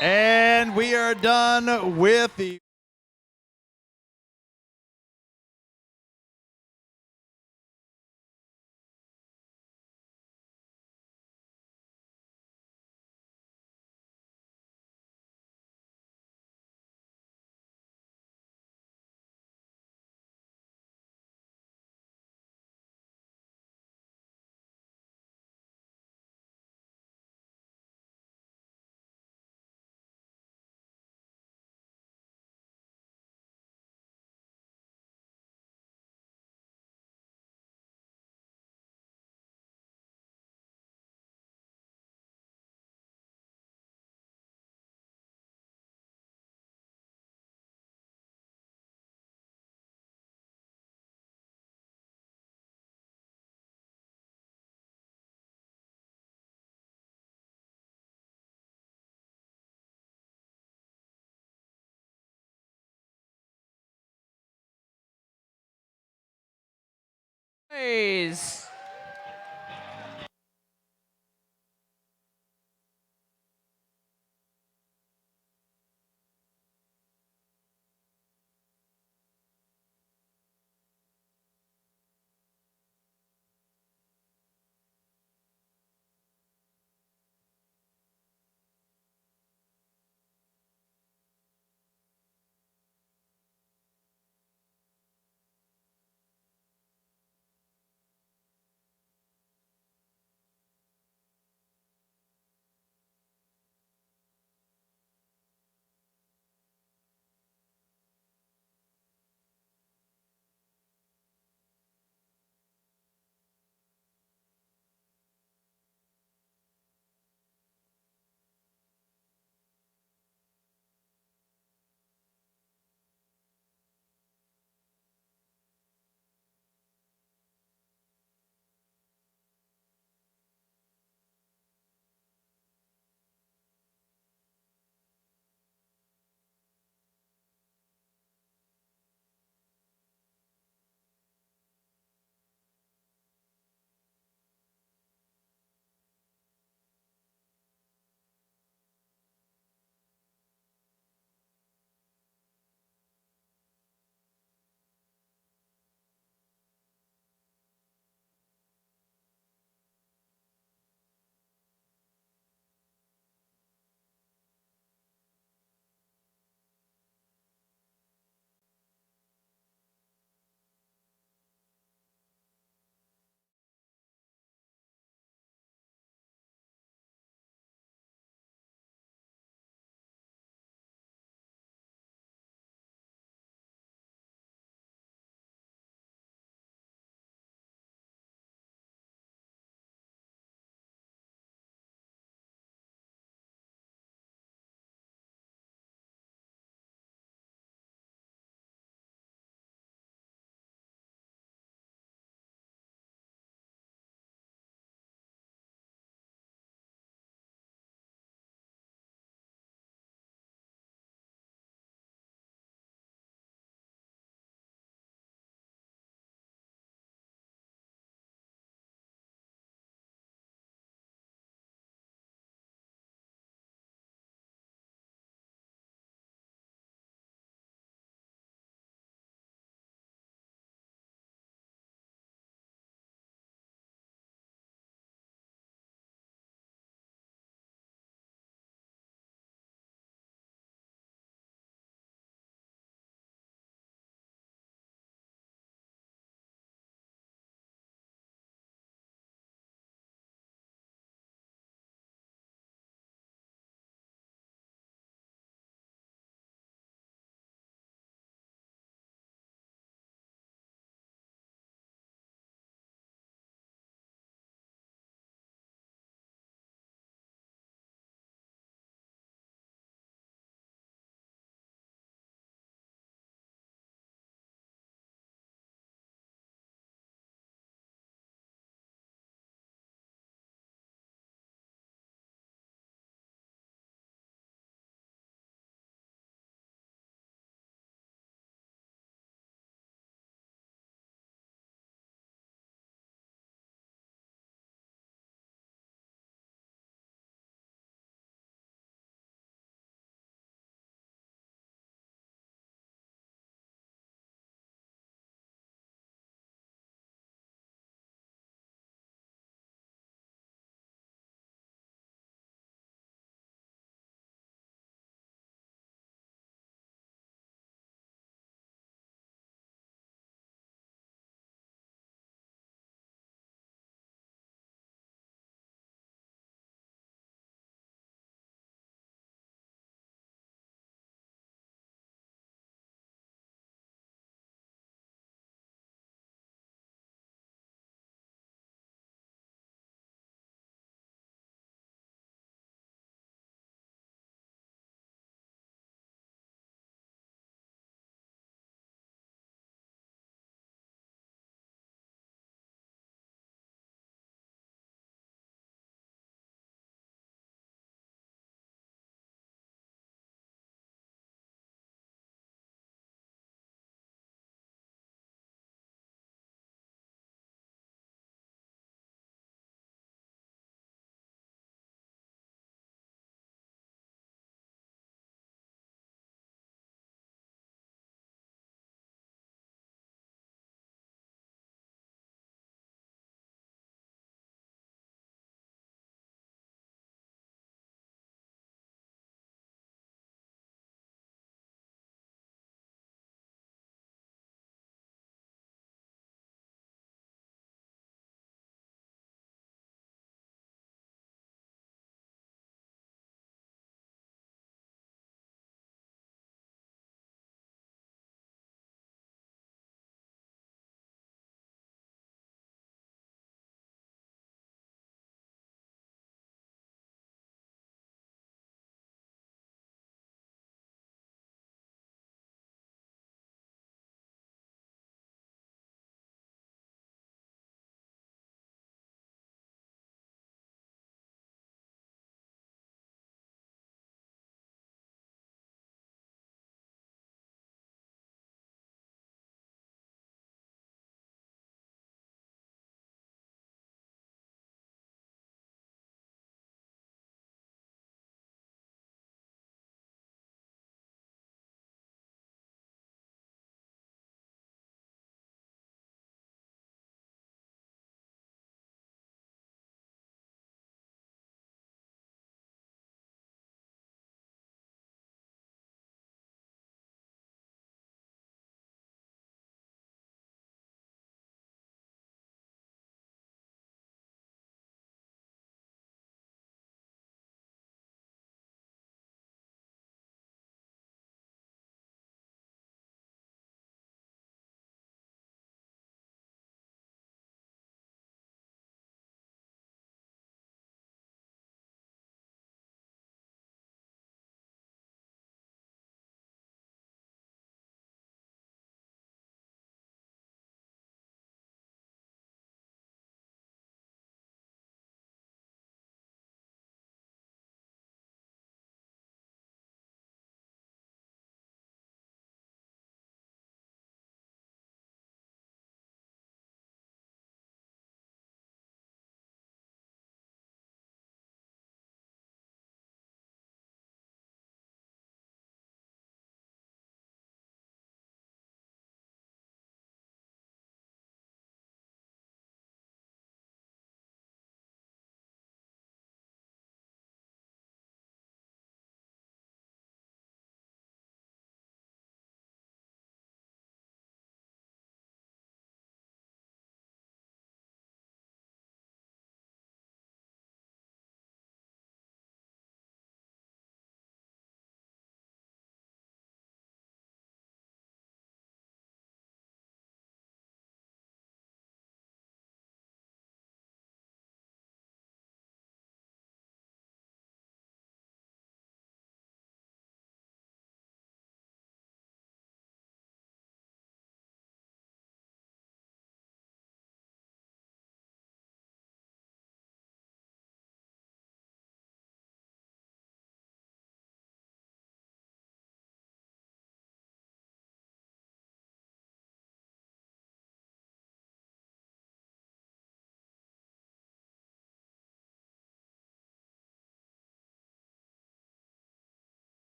And we are done with the Praise.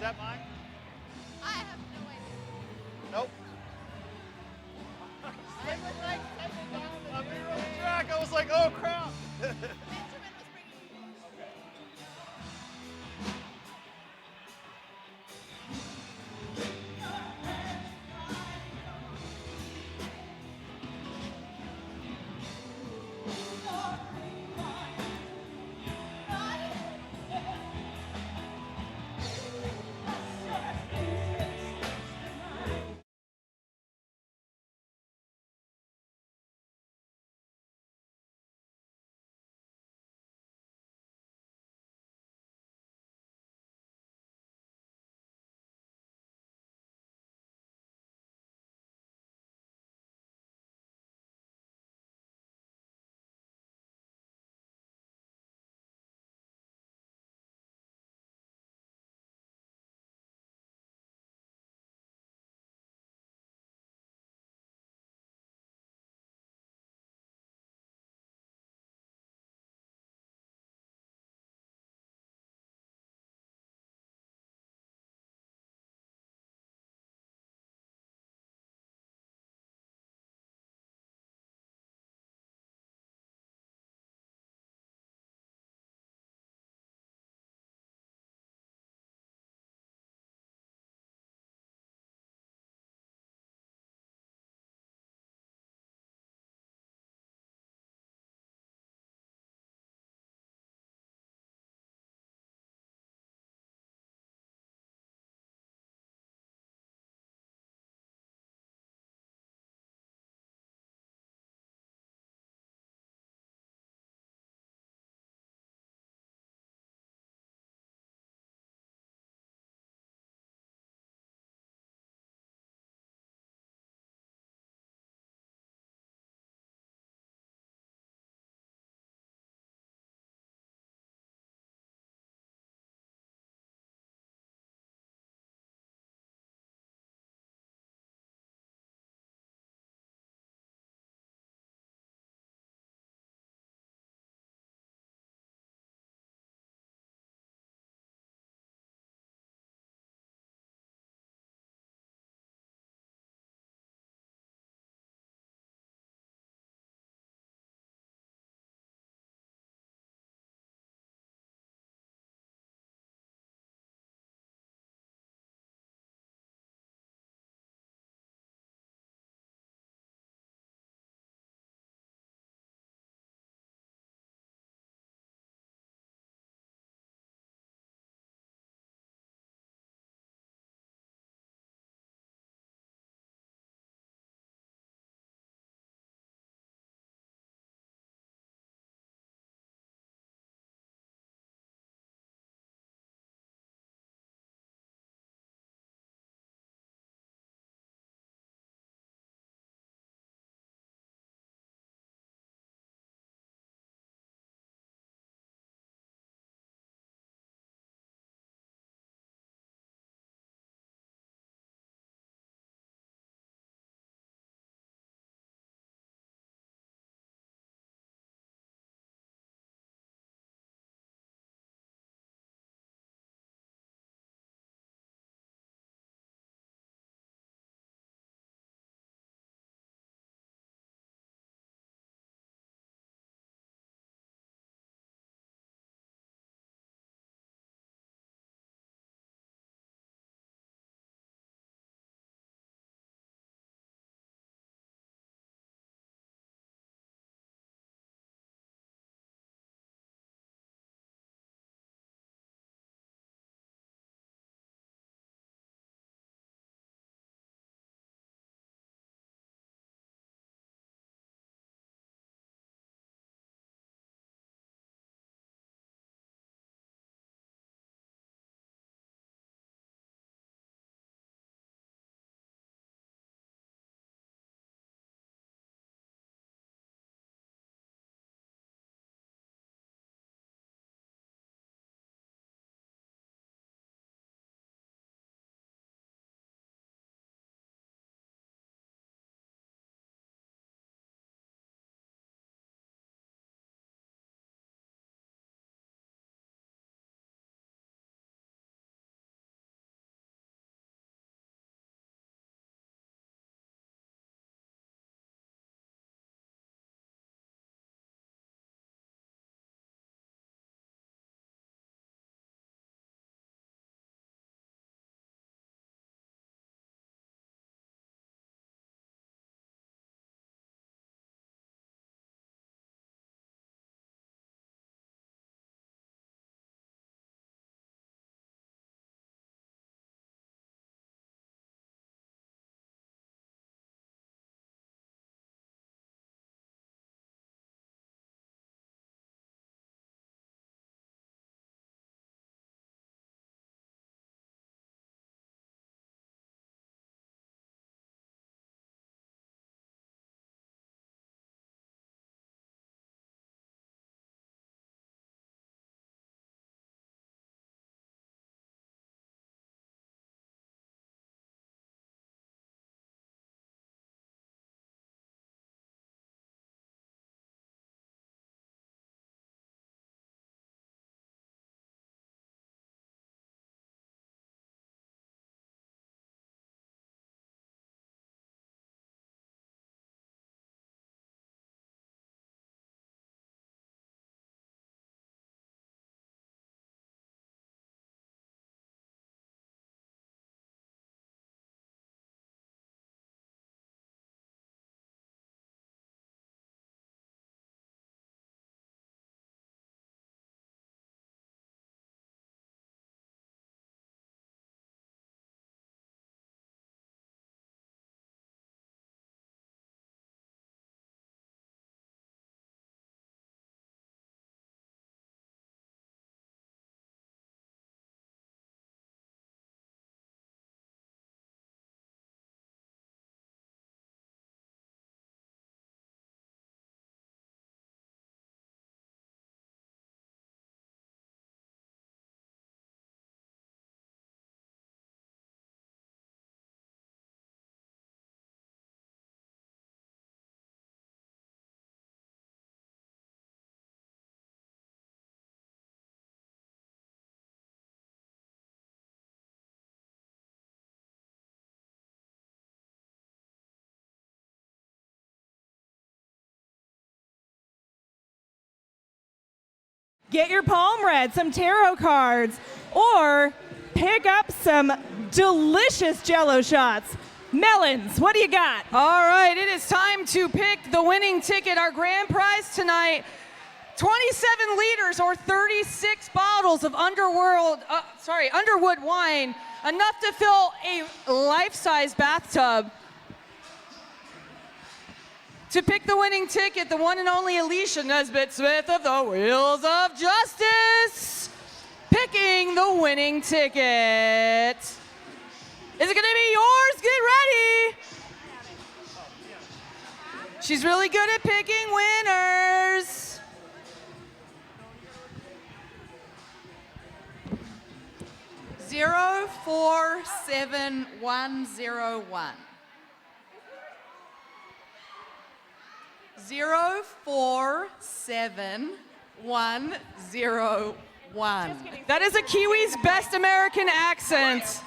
that mine? I have no idea. Nope. I would like something down On the track, I was like, oh crap. get your palm read, some tarot cards, or pick up some delicious Jell-O shots. Melons, what do you got? All right, it is time to pick the winning ticket. Our grand prize tonight, 27 liters or 36 bottles of Underwood wine, enough to fill a life-size bathtub. To pick the winning ticket, the one and only Alicia Nesbitt Smith of the Wheels of Justice, picking the winning ticket. Is it gonna be yours? Get ready. She's really good at picking winners. Zero 47101. 047101. That is a Kiwi's best American accent.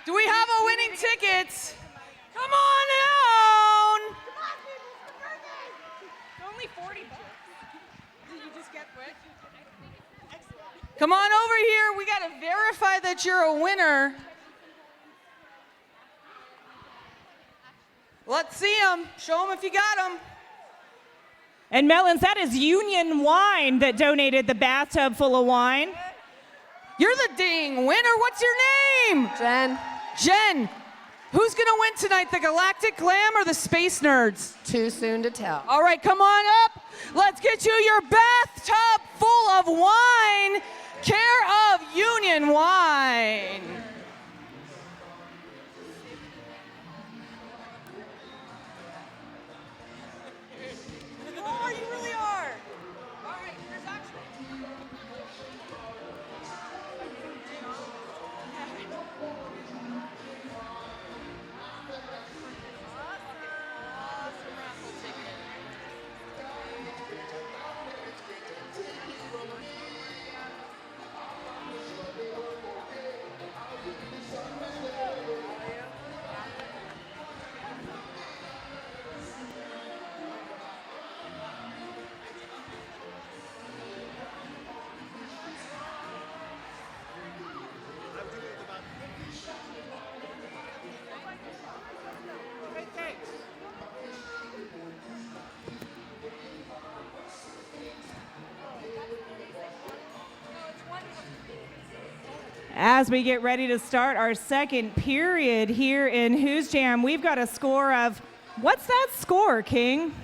Do we have a winning ticket? Come on down. Only 40 bucks. Did you just get quick? Come on over here. We got to verify that you're a winner. Let's see them. Show them if you got them. And Melons, that is Union Wine that donated the bathtub full of wine. You're the dang winner. What's your name? Jen, Jen. Who's going to win tonight, the Galactic Glam or the Space Nerds? too soon to tell. All right, come on up. Let's get you your bathtub full of wine, care of Union Wine. Oh, you really are. All right, here's actually. As we get ready to start our second period here in Who's Jam, we've got a score of, what's that score, King?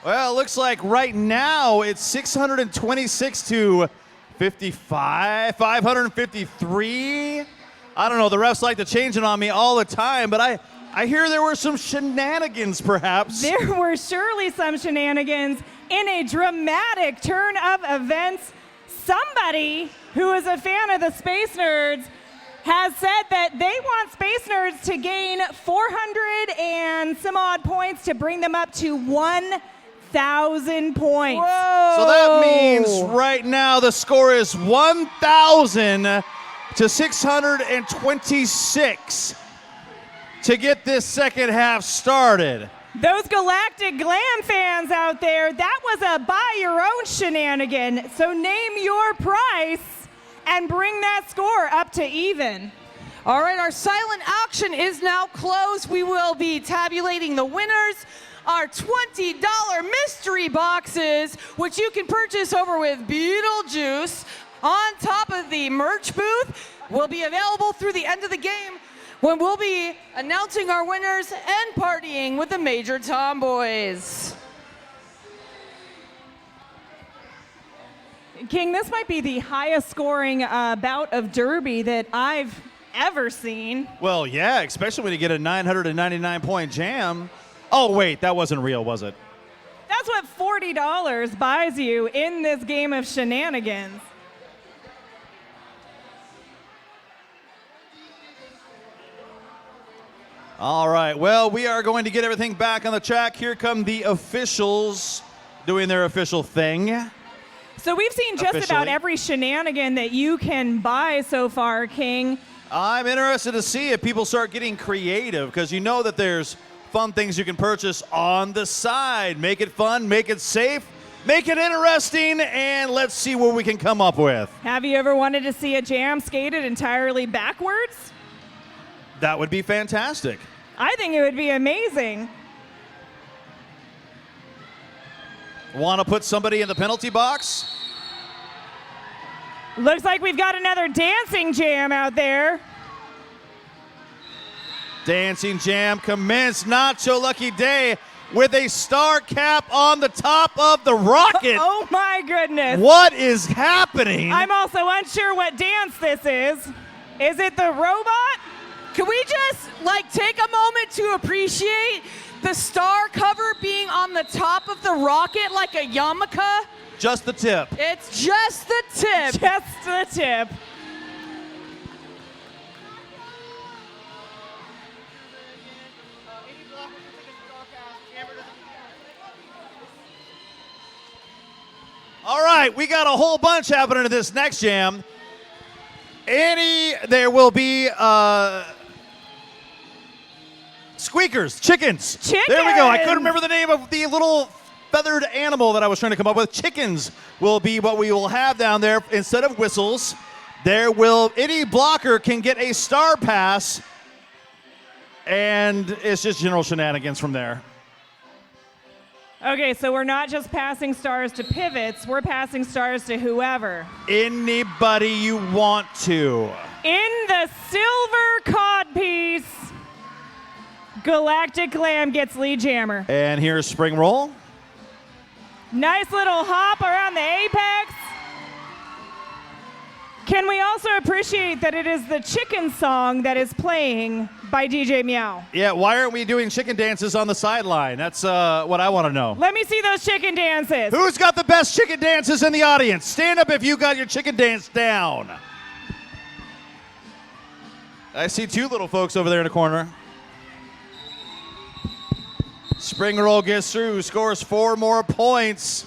Well, it looks like right now it's 626 to 55, 553. I don't know, the refs like to change it on me all the time, but I hear there were some shenanigans perhaps. There were surely some shenanigans in a dramatic turn of events. Somebody who is a fan of the Space Nerds has said that they want Space Nerds to gain 400 and some odd points to bring them up to 1,000 points. Whoa. So that means right now the score is 1,000 to 626 to get this second half started. Those Galactic Glam fans out there, that was a buy your own shenanigan. So name your price and bring that score up to even. All right, our silent auction is now closed. We will be tabulating the winners. Our $20 mystery boxes, which you can purchase over with Beetlejuice on top of the merch booth, will be available through the end of the game, when we'll be announcing our winners and partying with the Major Tomboys. King, this might be the highest scoring bout of Derby that I've ever seen. Well, yeah, especially when you get a 999-point jam. Oh, wait, that wasn't real, was it? That's what $40 buys you in this game of shenanigans. All right, well, we are going to get everything back on the track. Here come the officials doing their official thing. So we've seen just about every shenanigan that you can buy so far, King. I'm interested to see if people start getting creative, because you know that there's fun things you can purchase on the side. Make it fun, make it safe. Make it interesting, and let's see what we can come up with. Have you ever wanted to see a jam skated entirely backwards? That would be fantastic. I think it would be amazing. Want to put somebody in the penalty box? Looks like we've got another dancing jam out there. Dancing jam commenced. Not so lucky day with a star cap on the top of the rocket. Oh my goodness. What is happening? I'm also unsure what dance this is. Is it the robot? Can we just take a moment to appreciate the star cover being on the top of the rocket like a yarmulke? Just the tip. It's just the tip. Just the tip. All right, we got a whole bunch happening in this next jam. There will be squeakers, chickens. There we go. I couldn't remember the name of the little feathered animal that I was trying to come up with. Chickens will be what we will have down there. Instead of whistles, any blocker can get a star pass, and it's just general shenanigans from there. Okay, so we're not just passing stars to pivots, we're passing stars to whoever. Anybody you want to. In the silver codpiece, Galactic Glam gets lead jammer. And here's spring roll. Nice little hop around the apex. Can we also appreciate that it is the chicken song that is playing by DJ Meow? Yeah, why aren't we doing chicken dances on the sideline? That's what I want to know. Let me see those chicken dances. Who's got the best chicken dances in the audience? Stand up if you got your chicken dance down. I see two little folks over there in the corner. Spring roll gets through, scores 4 more points.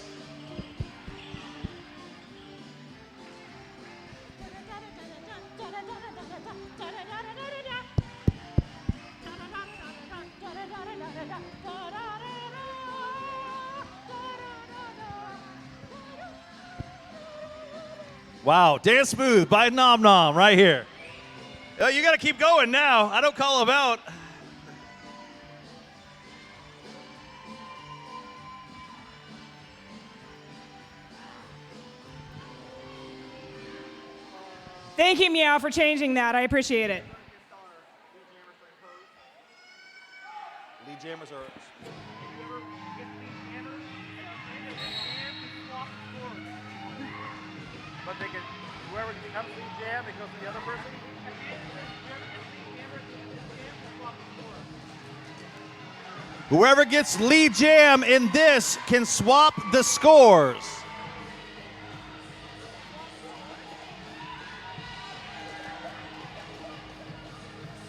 Wow, Dance Smooth by Nom Nom right here. Oh, you got to keep going now. I don't call them out. Thank you, Meow, for changing that. I appreciate it. Lead jammers are... But they can, whoever becomes the jam, it goes to the other person. Whoever gets lead jam in this can swap the scores.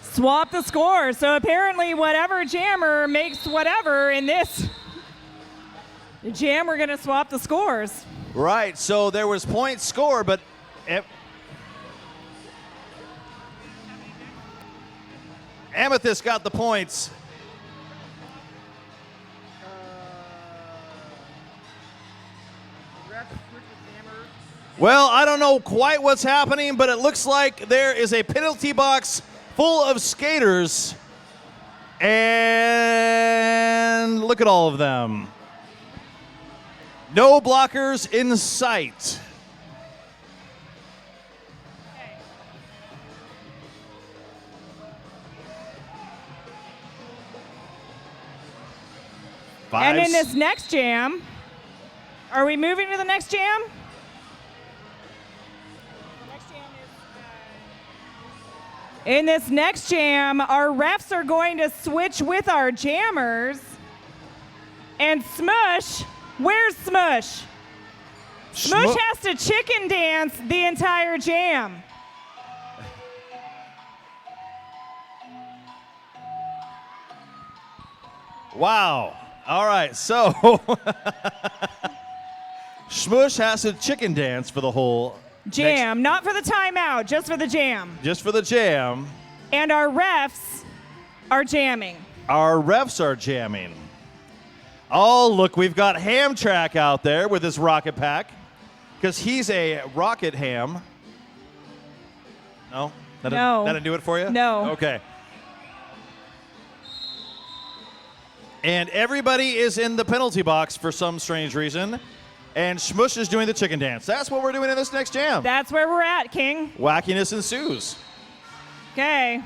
Swap the scores. So apparently whatever jammer makes whatever in this jam, we're going to swap the scores. Right, so there was points scored, but Amethyst got the points. Well, I don't know quite what's happening, but it looks like there is a penalty box full of skaters. And look at all of them. No blockers in sight. And in this next jam, are we moving to the next jam? In this next jam, our refs are going to switch with our jammers. And Smush, where's Smush? Smush has to chicken dance the entire jam. Wow. All right, so Smush has to chicken dance for the whole jam, not for the timeout, just for the jam. Just for the jam. And our refs are jamming. Our refs are jamming. Oh, look, we've got Hamtrak out there with his rocket pack because he's a rocket ham. No? That didn't do it for you? No. Okay. And everybody is in the penalty box for some strange reason. And Shmush is doing the chicken dance. That's what we're doing in this next jam. That's where we're at, King. Wackiness ensues. Okay.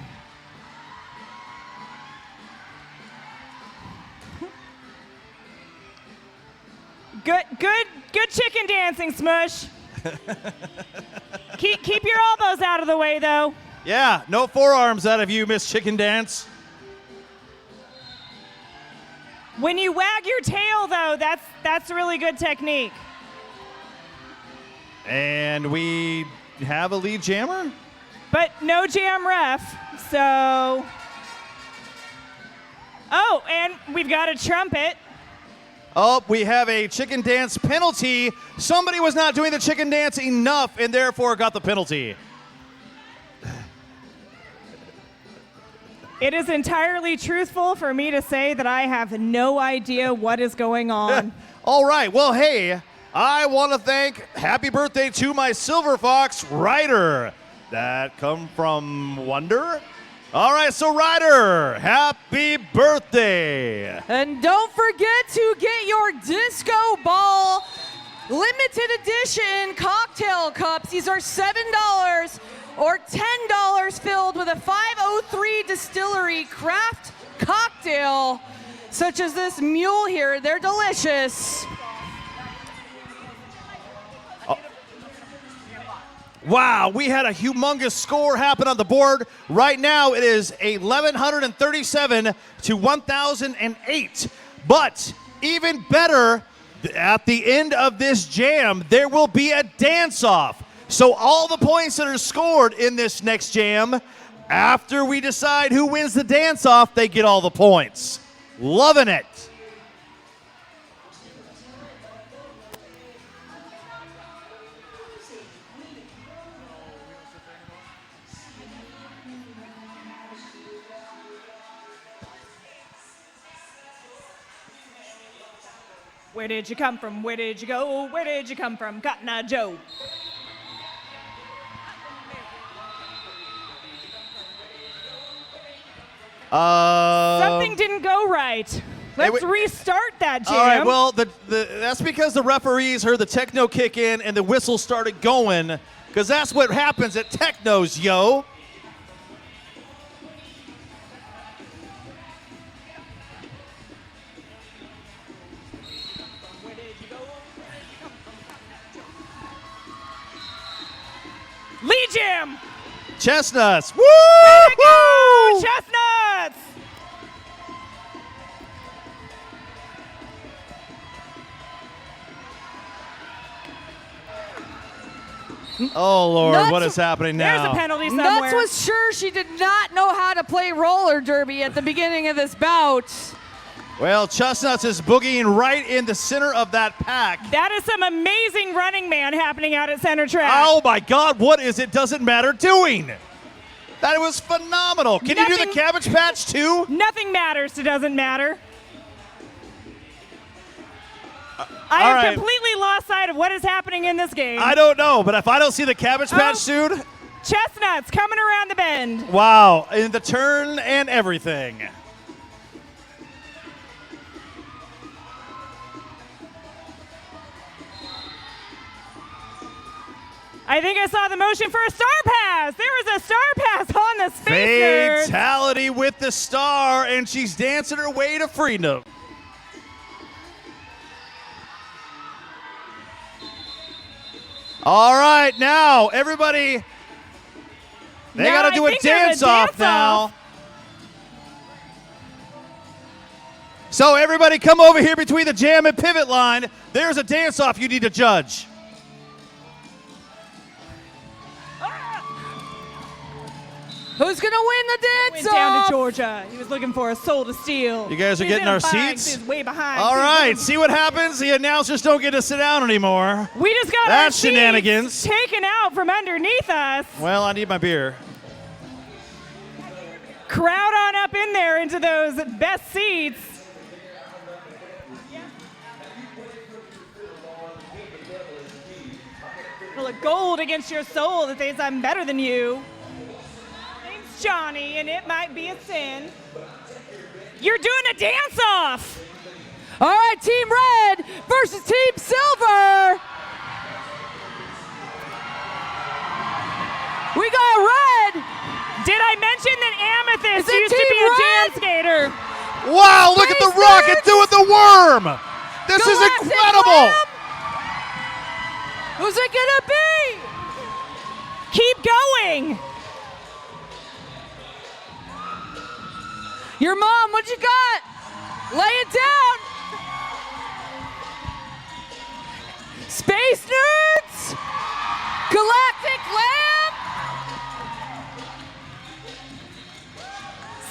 Good chicken dancing, Smush. keep your elbows out of the way, though. Yeah, no forearms out of you, Miss Chicken Dance. When you wag your tail, though, that's really good technique. And we have a lead jammer? But no jam ref, so... Oh, and we've got a trumpet. Oh, we have a chicken dance penalty. Somebody was not doing the chicken dance enough and therefore got the penalty. It is entirely truthful for me to say that I have no idea what is going on. All right, well, hey, I want to thank happy birthday to my Silver Fox, Ryder. That come from Wonder? All right, so Ryder, happy birthday. And don't forget to get your Disco Ball limited edition cocktail cups. These are $7 or $10 filled with a 503 distillery craft cocktail, such as this mule here. They're delicious. Wow, we had a humongous score happen on the board. Right now it is 1,137 to 1,008. But even better, at the end of this jam, there will be a dance-off. So all the points that are scored in this next jam, after we decide who wins the dance-off, they get all the points. Loving it. Where did you come from? Where did you go? Where did you come from, Cotton Eye Joe? Something didn't go right. Let's restart that jam. All right, well, that's because the referees heard the techno kick in and the whistle started going, because that's what happens at technos, yo. Lead jam! Chestnuts! Woo! Way to go, Chestnuts! Oh, Lord, Nuts, what is happening now? There's a penalty somewhere. Nuts was sure she did not know how to play roller derby at the beginning of this bout. Well, Chestnuts is boogieing right in the center of that pack. That is some amazing running man happening out at center track. Oh, my God, what is it doesn't matter doing? That was phenomenal. Can you do the Cabbage Patch, too? Nothing matters to doesn't matter. I all have right. completely lost sight of what is happening in this game. I don't know, but if I don't see the Cabbage Patch soon. Chestnuts coming around the bend. Wow, in the turn and everything. I think I saw the motion for a star pass. There was a star pass on the Space Nerds. Fatality with the star, and she's dancing her way to freedom. All right, now, everybody, they got to do a dance-off now. So everybody come over here between the jam and pivot line. There's a dance-off you need to judge. Who's gonna win the dance Went down off? to Georgia. He was looking for a soul to steal. You guys are He's getting in a our bag. seats? He's way behind. All right, see what happens? The announcers don't get to sit down anymore. We just got That's our seats shenanigans. taken out from underneath us. Well, I need my beer. Crowd on up in there into those best seats. bottle of gold against your soul that thinks I'm better than you. Name's Johnny, and it might be a sin. You're doing a dance-off. All right, Team Red versus Team Silver. We got Red. Did I mention that Amethyst Is it used to Team be a jam Red? skater? Wow, look at the Space rocket Nerds! doing the worm! This is Galactic incredible! Lamb? Who's it gonna be? Keep going. Your mom, what you got? Lay it down. Space Nerds? Galactic Lamb?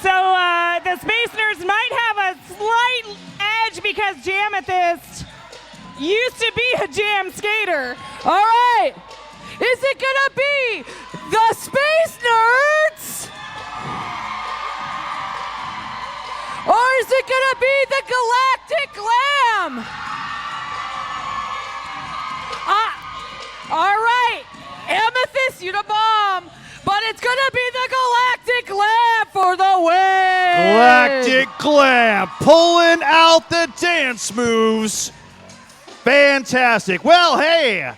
So the Space Nerds might have a slight edge because Jamethyst used to be a jam skater. All right. Is it gonna be the Space Nerds? Or is it gonna be the Galactic Lamb? All right. Amethyst, you the bomb. But it's gonna be the Galactic Lamb for the win. Galactic Glam pulling out the dance moves. Fantastic. Well, hey,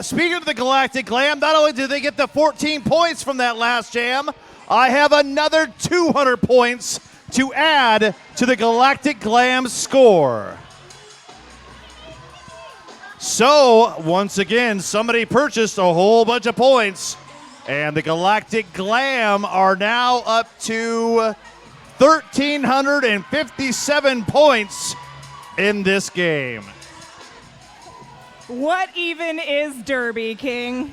speaking of the Galactic Glam, not only did they get the 14 points from that last jam, I have another 200 points to add to the Galactic Glam score. So, once again, somebody purchased a whole bunch of points, and the Galactic Glam are now up to 1,357 points in this game. What even is Derby, King?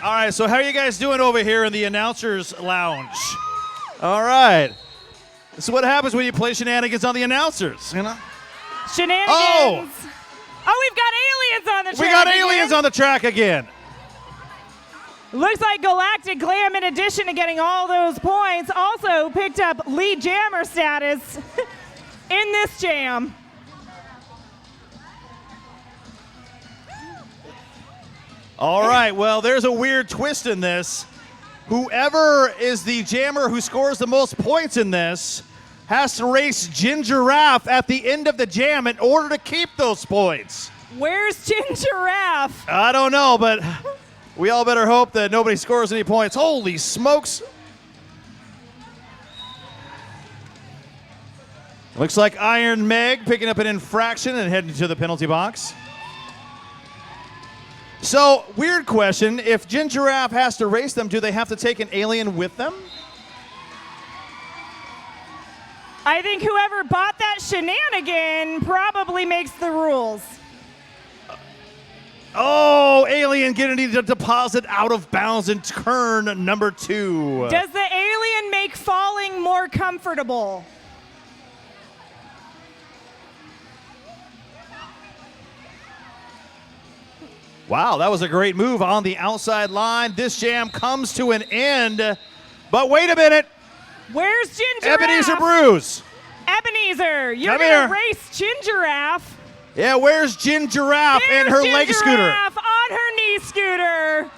All right, so how are you guys doing over here in the announcers lounge? All right. This is what happens when you play shenanigans on the announcers, you know? Shenanigans. Oh! Oh, we've got aliens on the track. We got again. aliens on the track again. Looks like Galactic Glam, in addition to getting all those points, also picked up lead jammer status in this jam. All right, well, there's a weird twist in this. Whoever is the jammer who scores the most points in this has to race Gingeraffe at the end of the jam in order to keep those points. Where's Gingeraffe? I don't know, but we all better hope that nobody scores any points. Holy smokes. Looks like Iron Meg picking up an infraction and heading to the penalty box. So, weird question. If Gingeraffe has to race them, do they have to take an alien with them? I think whoever bought that shenanigan probably makes the rules. Oh, alien getting to deposit out of bounds in turn number 2. Does the alien make falling more comfortable? Wow, that was a great move on the outside line. This jam comes to an end. But wait a minute. Where's Gingeraffe? Ebenezer Bruce. Ebenezer, you're Come gonna here. race Gingeraffe. Yeah, where's Gingeraffe and her There's leg scooter? Gingeraffe on her knee scooter.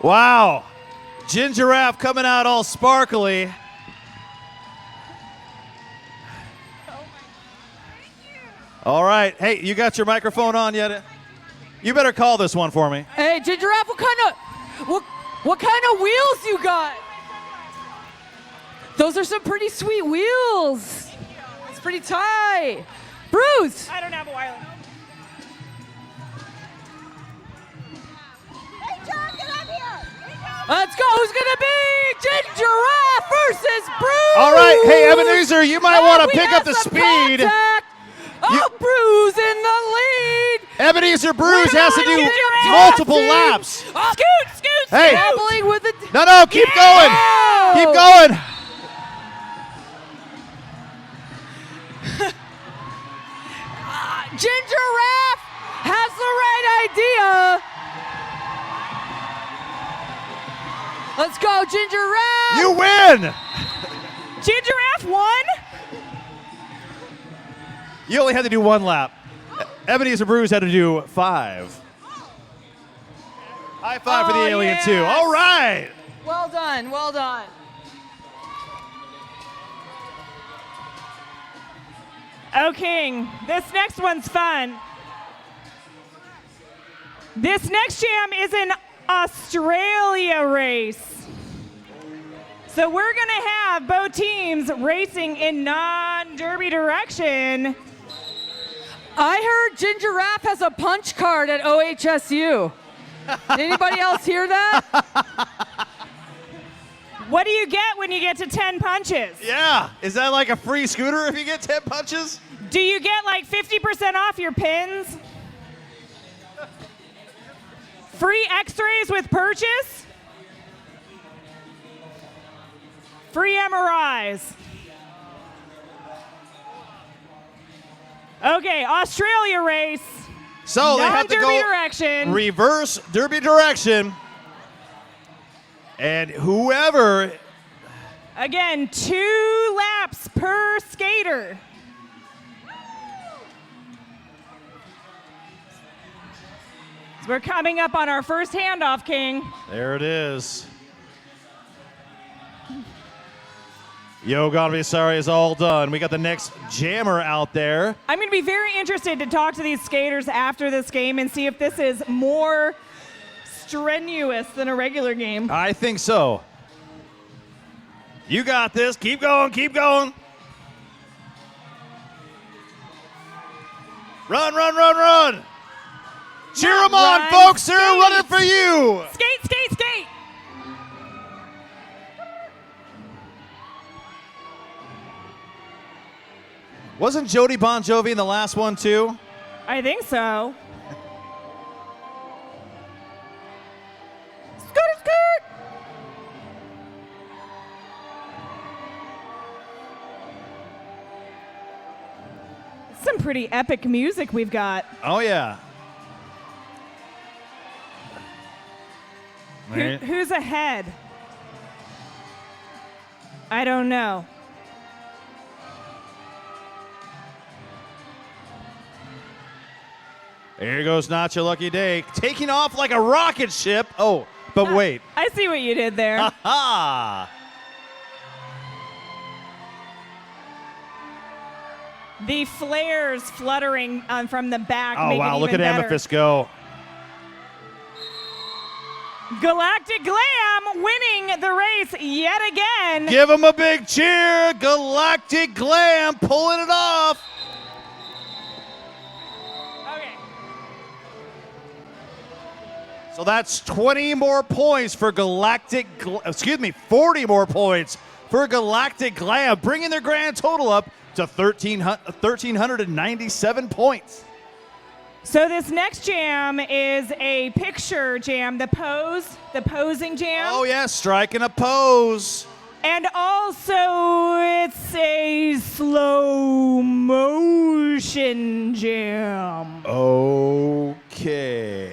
Wow. Gingeraffe coming out all sparkly. All right. Hey, you got your microphone on yet? You better call this one for me. Hey, Gingeraffe, what kind of wheels you got? Those are some pretty sweet wheels. It's pretty tight. Bruce. I don't have a wireless. Hey, John, get up here! Let's go. Who's gonna be Gingeraffe versus Bruce? All right. Hey, Ebenezer, you might want to We pick have up the some speed. contact. Oh, Bruce in the lead. Ebenezer Bruce Come has to on, do Gingeraffe. multiple laps. Scoot. Hey. Dabbling with the. No, keep going. Keep going. Gingeraffe has the right idea. Let's go, Gingeraffe. You win. Gingeraffe won? You only had to do 1 lap. Ebenezer Brews had to do 5. High five for the Oh, alien, yes. too. All right. Well done, well done. Oh, King, this next one's fun. This next jam is an Australia race. So we're gonna have both teams racing in non-derby direction. I heard Ginger Raff has a punch card at OHSU. Did anybody else hear that? What do you get when you get to 10 punches? Yeah. Is that like a free scooter if you get 10 punches? Do you get like 50% off your pins? Free x-rays with purchase? Free MRIs. Okay, Australia race. So they have to Non-derby go direction. reverse derby direction. And whoever, Again, 2 laps per skater. So we're coming up on our first handoff, King. there it is. Yo, gotta be sorry is all done. We got the next jammer out there. I'm going to be very interested to talk to these skaters after this game and see if this is more strenuous than a regular game. I think so. You got this. Keep going, keep going. Run, run, run, run. Cheer Not them on, run, folks. They're skate. running for you. Skate, skate, skate! Wasn't Jody Bon Jovi in the last one, too? I think so. Skirt, skirt! Some pretty epic music we've got. Oh, yeah. Who's ahead? I don't know. Here goes Not Your Lucky Day, taking off like a rocket ship. Oh, but wait. I see what you did there. Ha! The flares fluttering from the back Oh, make wow, it look even at better. Amethyst go. Galactic Glam winning the race yet again. Give him a big cheer. Galactic Glam pulling it off. Okay. So that's 20 more points for 40 more points for Galactic Glam, bringing their grand total up to 1,397 points. So this next jam is a picture jam, the posing jam. Oh, yeah, striking a pose. And also it's a slow motion jam. Okay.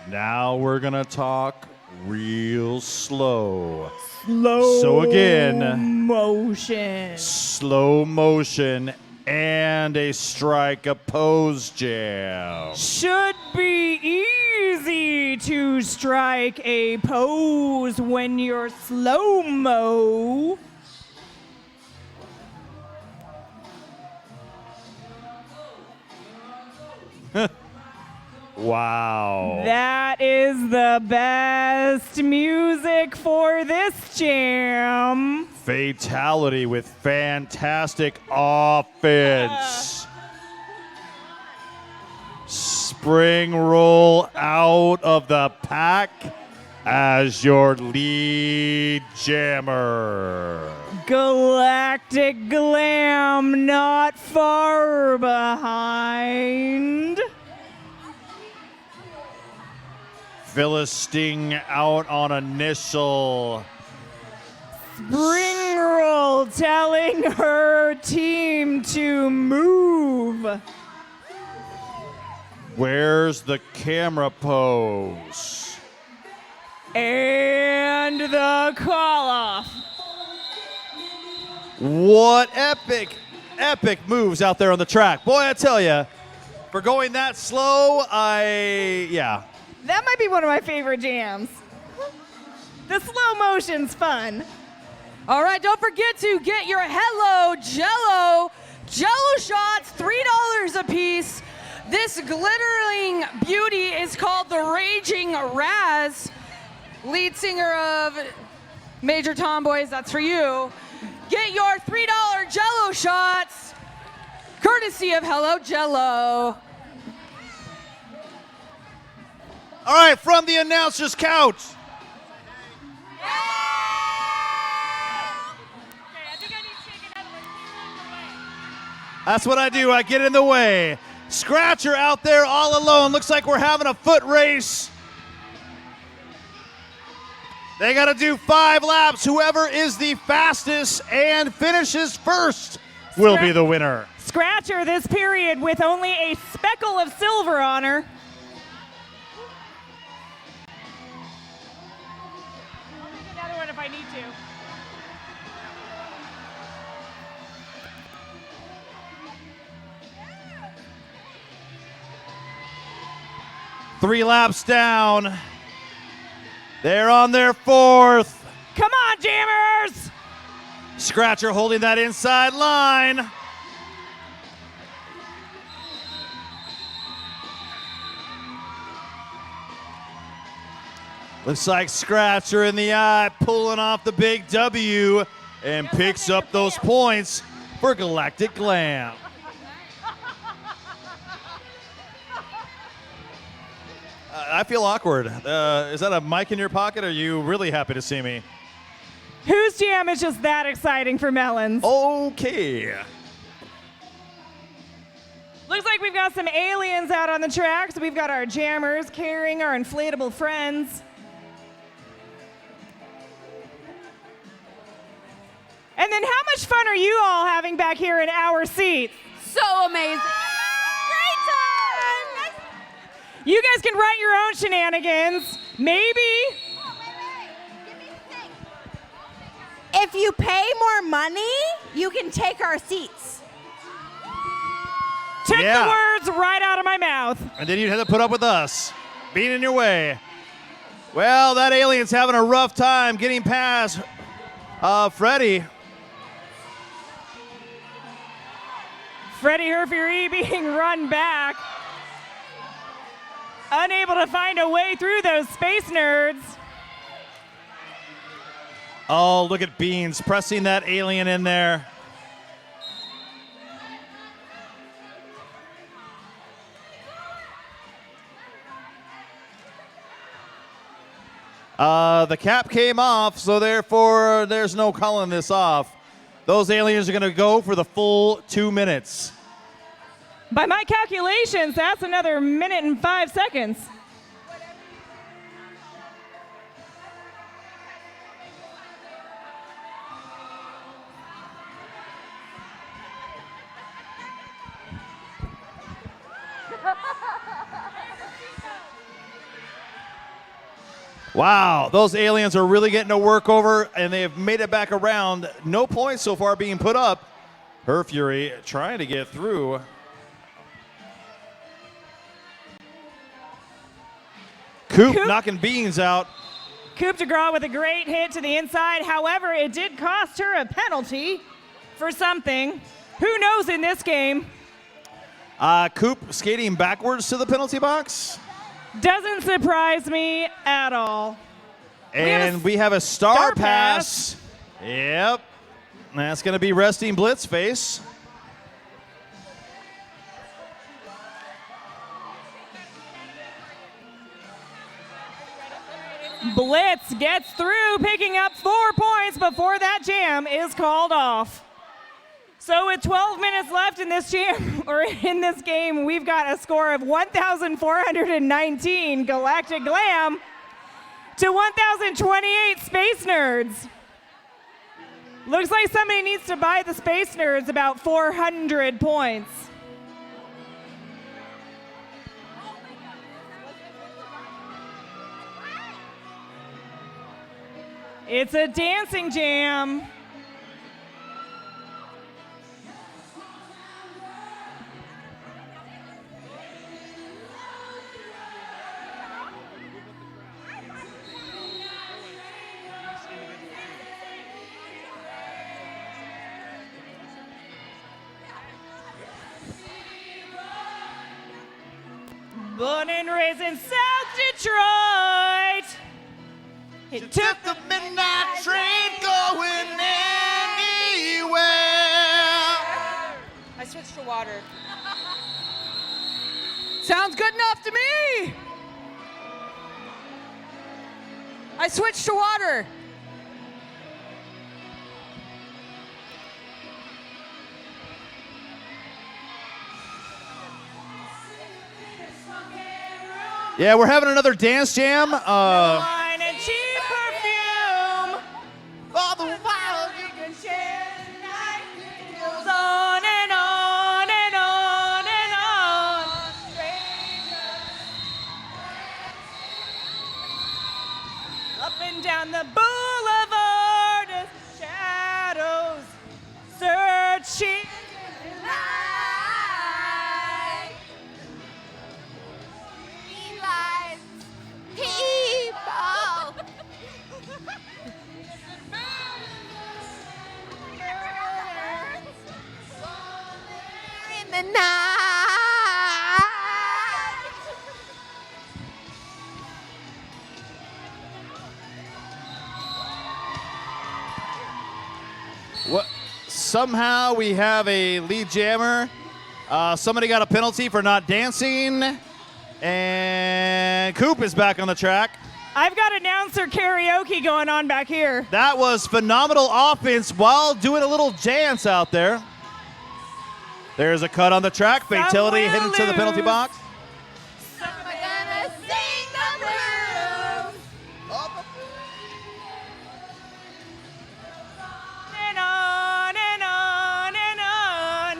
Now we're going to talk real slow. So again, motion. slow motion and a strike a pose jam. Should be easy to strike a pose when you're slow-mo. Wow. That is the best music for this jam. Fatality with fantastic offense. Spring roll out of the pack as your lead jammer. Galactic Glam not far behind. Philistine out on initial. Spring Roll telling her team to move. Where's the camera pose? And the call off. What epic epic moves out there on the track. Boy, I tell you, for going that slow, yeah. That might be one of my favorite jams. The slow motion's fun. All right, don't forget to get your Hello Jello shots, $3 a piece. This glittering beauty is called the Raging Raz, lead singer of Major Tomboys. That's for you. Get your $3 Jello shots, courtesy of Hello Jello. All right, from the announcer's couch. That's what I do. I get in the way. Scratcher out there all alone. Looks like we're having a foot race. They got to do 5 laps. Whoever is the fastest and finishes first will be the winner. Scratcher this period with only a speckle of silver on her. I'll make another one if I need to. Three laps down. They're on their 4th. Come on, jammers! Scratcher holding that inside line. Looks like Scratcher in the eye, pulling off the big W and picks up those points for Galactic Glam. I feel awkward. Is that a mic in your pocket? Or are you really happy to see me? Whose jam is just that exciting for Melons? Okay. Looks like we've got some aliens out on the track, so we've got our jammers carrying our inflatable friends. And then how much fun are you all having back here in our seats? So amazing. Great time. You guys can write your own shenanigans. Maybe. If you pay more money, you can take our seats. Took the words right out of my mouth. And then you'd have to put up with us being in your way. Well, that alien's having a rough time getting past Freddie. Freddie Herfury being run back. Unable to find a way through those space nerds. Oh, look at Beans pressing that alien in there. The cap came off, so therefore there's no calling this off. Those aliens are going to go for the full 2 minutes. By my calculations, that's another minute and 5 seconds. Wow, those aliens are really getting a work over, and they have made it back around. No points so far being put up. Herfury trying to get through. Coop knocking Beans out. Coupe de Gras with a great hit to the inside. However, it did cost her a penalty for something. Who knows in this game? Coop skating backwards to the penalty box. Doesn't surprise me at all. And we have a star pass. Yep. That's going to be resting Blitz face. Blitz gets through, picking up 4 points before that jam is called off. So with 12 minutes left in this jam, or in this game, we've got a score of 1,419 Galactic Glam to 1,028 Space Nerds. Looks like somebody needs to buy the Space Nerds about 400 points. It's a dancing jam. Born and raised in South Detroit. He took The midnight train going anywhere. I switched to water. Sounds good enough to me. I switched to water. Yeah, we're having another dance jam. Wine and cheap perfume. All the while You can share tonight. It goes on and on and on and on. Up and down the boulevard as shadows searching the night. People. In the night. What? Somehow we have a lead jammer. Somebody got a penalty for not dancing. And Coop is back on the track. I've got announcer karaoke going on back here. That was phenomenal offense while doing a little dance out there. There's a cut on the track. Fatality Some will hit into the penalty lose. box. We're gonna sing the blues. And on and on and on.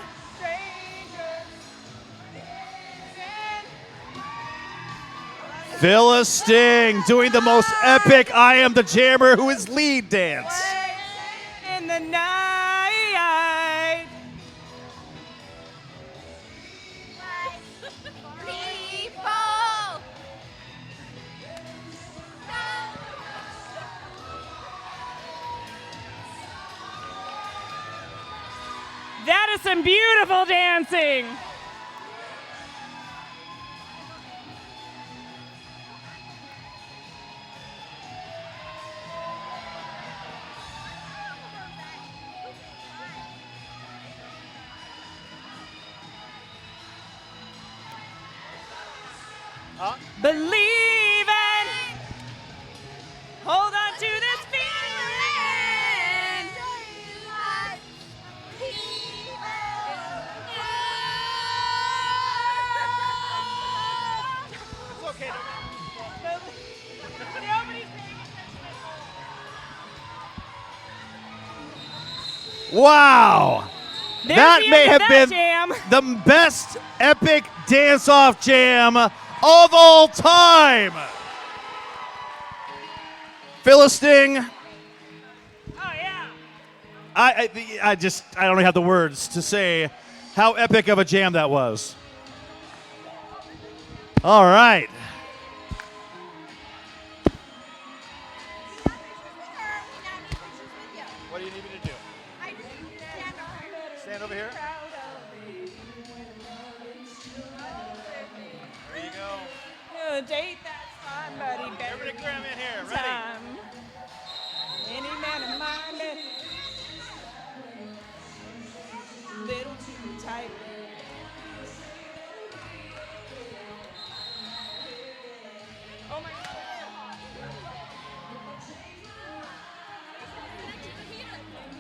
Phyllis Sting doing the most epic I Am the Jammer, who is lead dance. In the night. People. That is some beautiful dancing. Believe in. Hold on to this feeling. Wow. There's That the may end of have that been jam. the best epic dance-off jam of all time. Phyllis Sting, Oh yeah. I don't have the words to say how epic of a jam that was. All right. What do you need me to do? Stand over here. There you go. Date that somebody better. Everybody cram in here. Ready? Time. Any man of mine. Little too tight. Oh my God.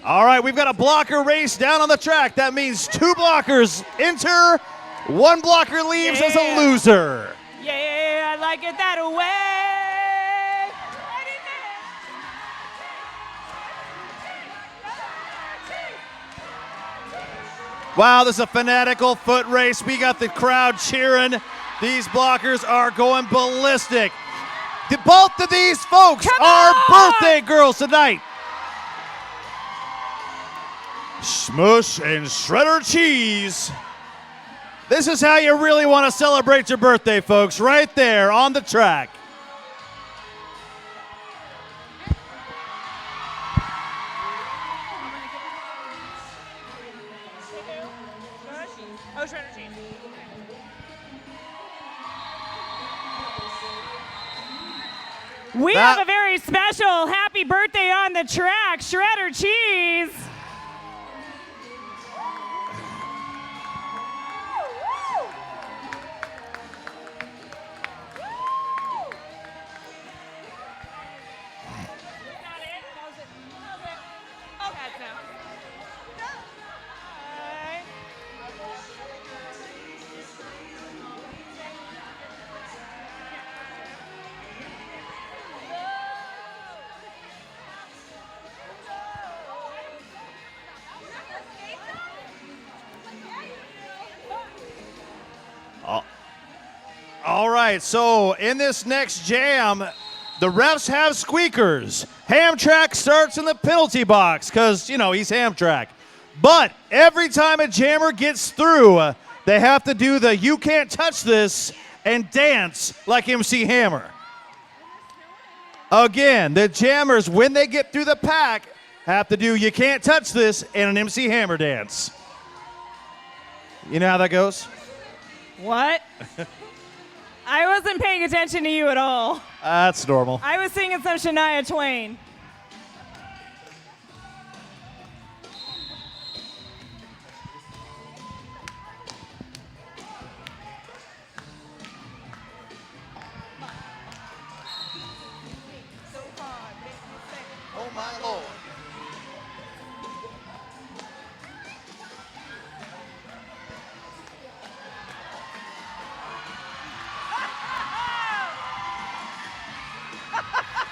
All right, we've got a blocker race down on the track. That means 2 blockers enter, 1 blocker leaves as a Yeah. loser. Yeah, I like it that way. Wow, this is a fanatical foot race. We got the crowd cheering. These blockers are going ballistic. Both of these folks Come are on! birthday girls tonight. Smush and Shredder Cheese. This is how you really want to celebrate your birthday, folks, right there on the track. Oh, Shredder Cheese. We have a very special happy birthday on the track, Shredder Cheese. All right, so in this next jam, the refs have squeakers. Hamtrak starts in the penalty box because, you know, he's Hamtrak. But every time a jammer gets through, they have to do the "you can't touch this" and dance like MC Hammer. Again, the jammers, when they get through the pack, have to do "you can't touch this" and an MC Hammer dance. You know how that goes? What? I wasn't paying attention to you at all. That's normal. I was singing some Shania Twain. Oh my Lord.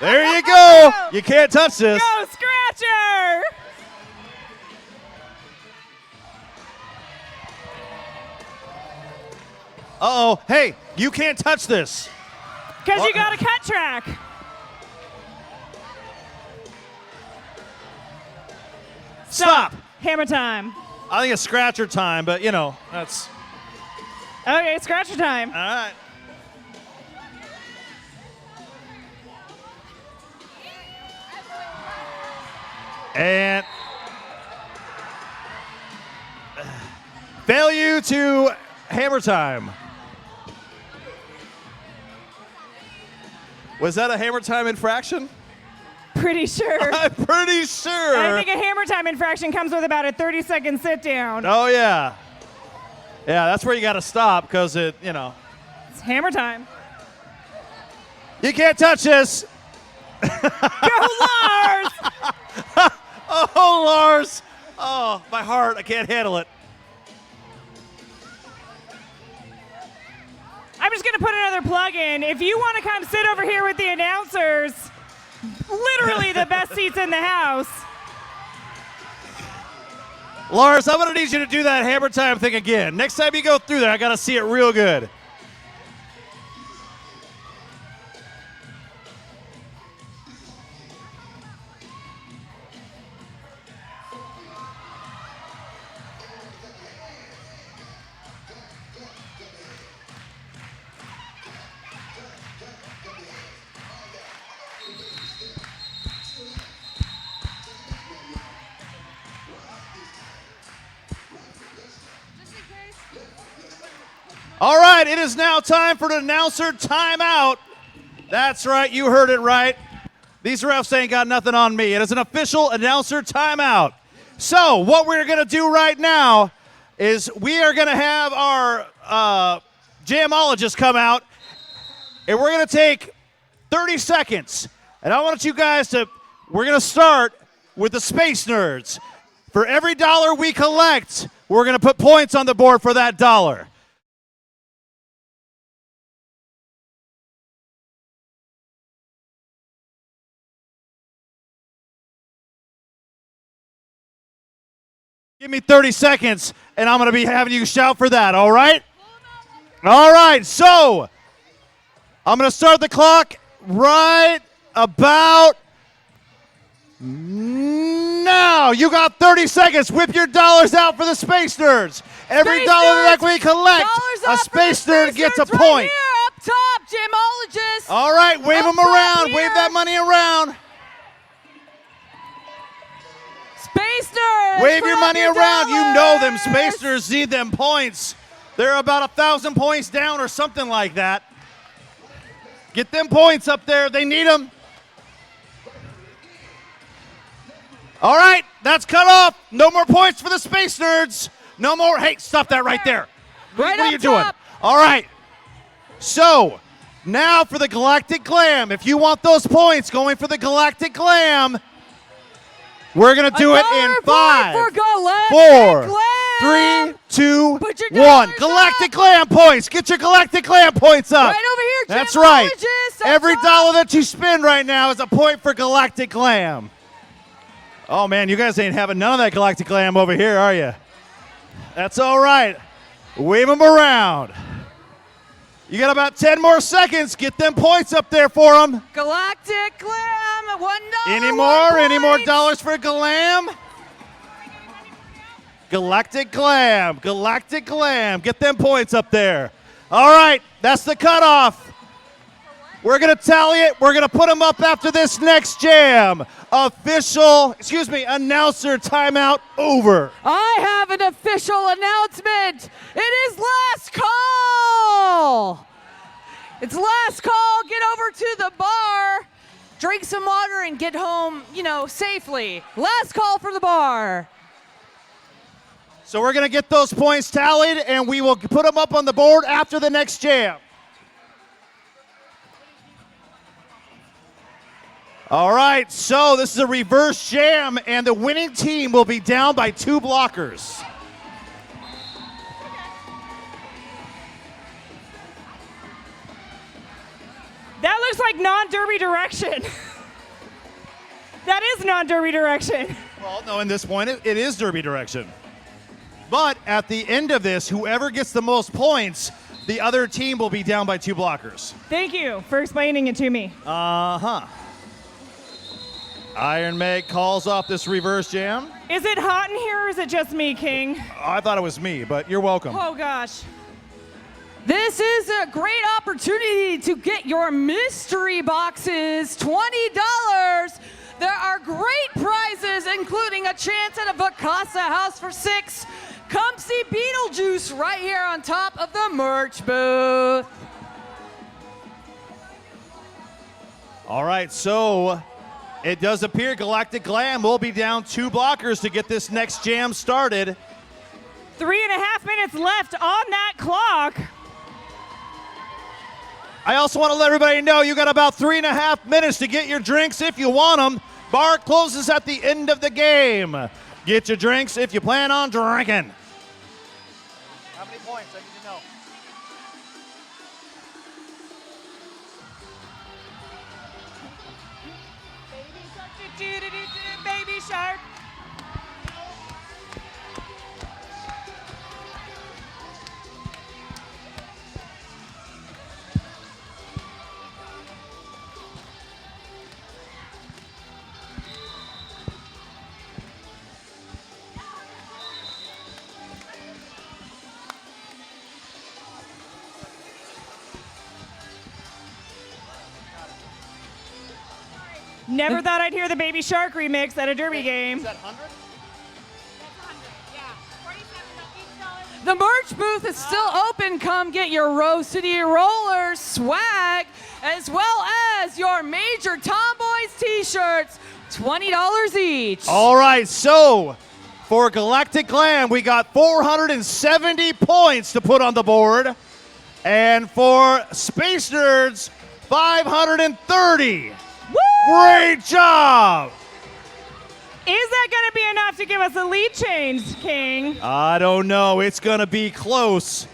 There you go. You can't touch this. Go, Scratcher! Uh-oh. Hey, you can't touch this. Because you got a cut track. Stop. Hammer time. I think it's scratcher time, but, you know, that's... Okay, Scratcher time. All right. And failure to hammer time. Was that a hammer time infraction? Pretty sure. I'm pretty sure. I think a hammer time infraction comes with about a 30-second sit down. Oh, yeah. Yeah, that's where you got to stop because it, you know. It's hammer time. You can't touch this. Go, Lars! Oh, Lars. Oh, my heart. I can't handle it. I'm just going to put another plug in. If you want to come sit over here with the announcers, literally the best seats in the house. Lars, I'm going to need you to do that hammer time thing again. Next time you go through there, I got to see it real good. All right, it is now time for the announcer timeout. That's right, you heard it right. These refs ain't got nothing on me. It is an official announcer timeout. So what we're going to do right now is we are going to have our jamologist come out, and we're going to take 30 seconds. And I want you guys to, we're going to start with the Space Nerds. For every dollar we collect, we're going to put points on the board for that dollar. Give me 30 seconds, and I'm going to be having you shout for that, all right? All right, so I'm going to start the clock right about now. You got 30 seconds. Whip your dollars out for the Space Nerds. Every dollar that we collect, a Space Nerd gets a point. Right here, up top, gemologist. All right, wave them around. Wave that money around. Space Nerds. Wave your put up money your around. dollars. You know them Space Nerds need them points. They're about 1,000 points down or something like that. Get them points up there. They need them. All right, that's cut off. No more points for the Space Nerds. No more. Hey, stop that right there. Right what are up you doing? top. All right. So, now for the Galactic Glam. If you want those points going for the Galactic Glam, we're going to do it in Another 5, point for Galactic 4, Glam. 3, 2, Put your 1. dollars Galactic up. Glam points. Get your Galactic Glam points up. Right over here, That's Jam right. Allergist, up Every top. dollar that you spend right now is a point for Galactic Glam. Oh, man, you guys ain't having none of that Galactic Glam over here, are you? That's all right. Wave them around. You got about 10 more seconds. Get them points up there for them. Galactic Glam, $1. Any 1 more? Any more point. dollars for Glam? Galactic Glam. Galactic Glam. Get them points up there. All right, that's the cutoff. We're going to tally it. We're going to put them up after this next jam. Announcer timeout over. I have an official announcement. It is last call. It's last call. Get over to the bar, drink some water, and get home, safely. Last call for the bar. So we're going to get those points tallied, and we will put them up on the board after the next jam. All right, so this is a reverse jam, and the winning team will be down by 2 blockers. That looks like non-derby direction. That is non-derby direction. Well, no, in this point, it is derby direction. But at the end of this, whoever gets the most points, the other team will be down by 2 blockers. Thank you for explaining it to me. Uh-huh. Iron Meg calls off this reverse jam. Is it hot in here or is it just me, King? I thought it was me, but you're welcome. Oh, gosh. This is a great opportunity to get your mystery boxes, $20. There are great prizes, including a chance at a Vacasa house for 6. Come see Beetlejuice right here on top of the merch booth. All right, so it does appear Galactic Glam will be down 2 blockers to get this next jam started. 3.5 minutes left on that clock. I also want to let everybody know you got about 3.5 minutes to get your drinks if you want them. Bar closes at the end of the game. Get your drinks if you plan on drinking. How many points? I need to know. Baby shark. Never thought I'd hear the Baby Shark remix at a derby game. Is that 100? The merch booth is still open. Come get your Rose City Rollers swag, as well as your Major Tomboys t-shirts, $20 each. All right, so for Galactic Glam, we got 470 points to put on the board. And for Space Nerds, 530. Woo! Great job! Is that going to be enough to give us a lead change, King? I don't know. It's going to be close.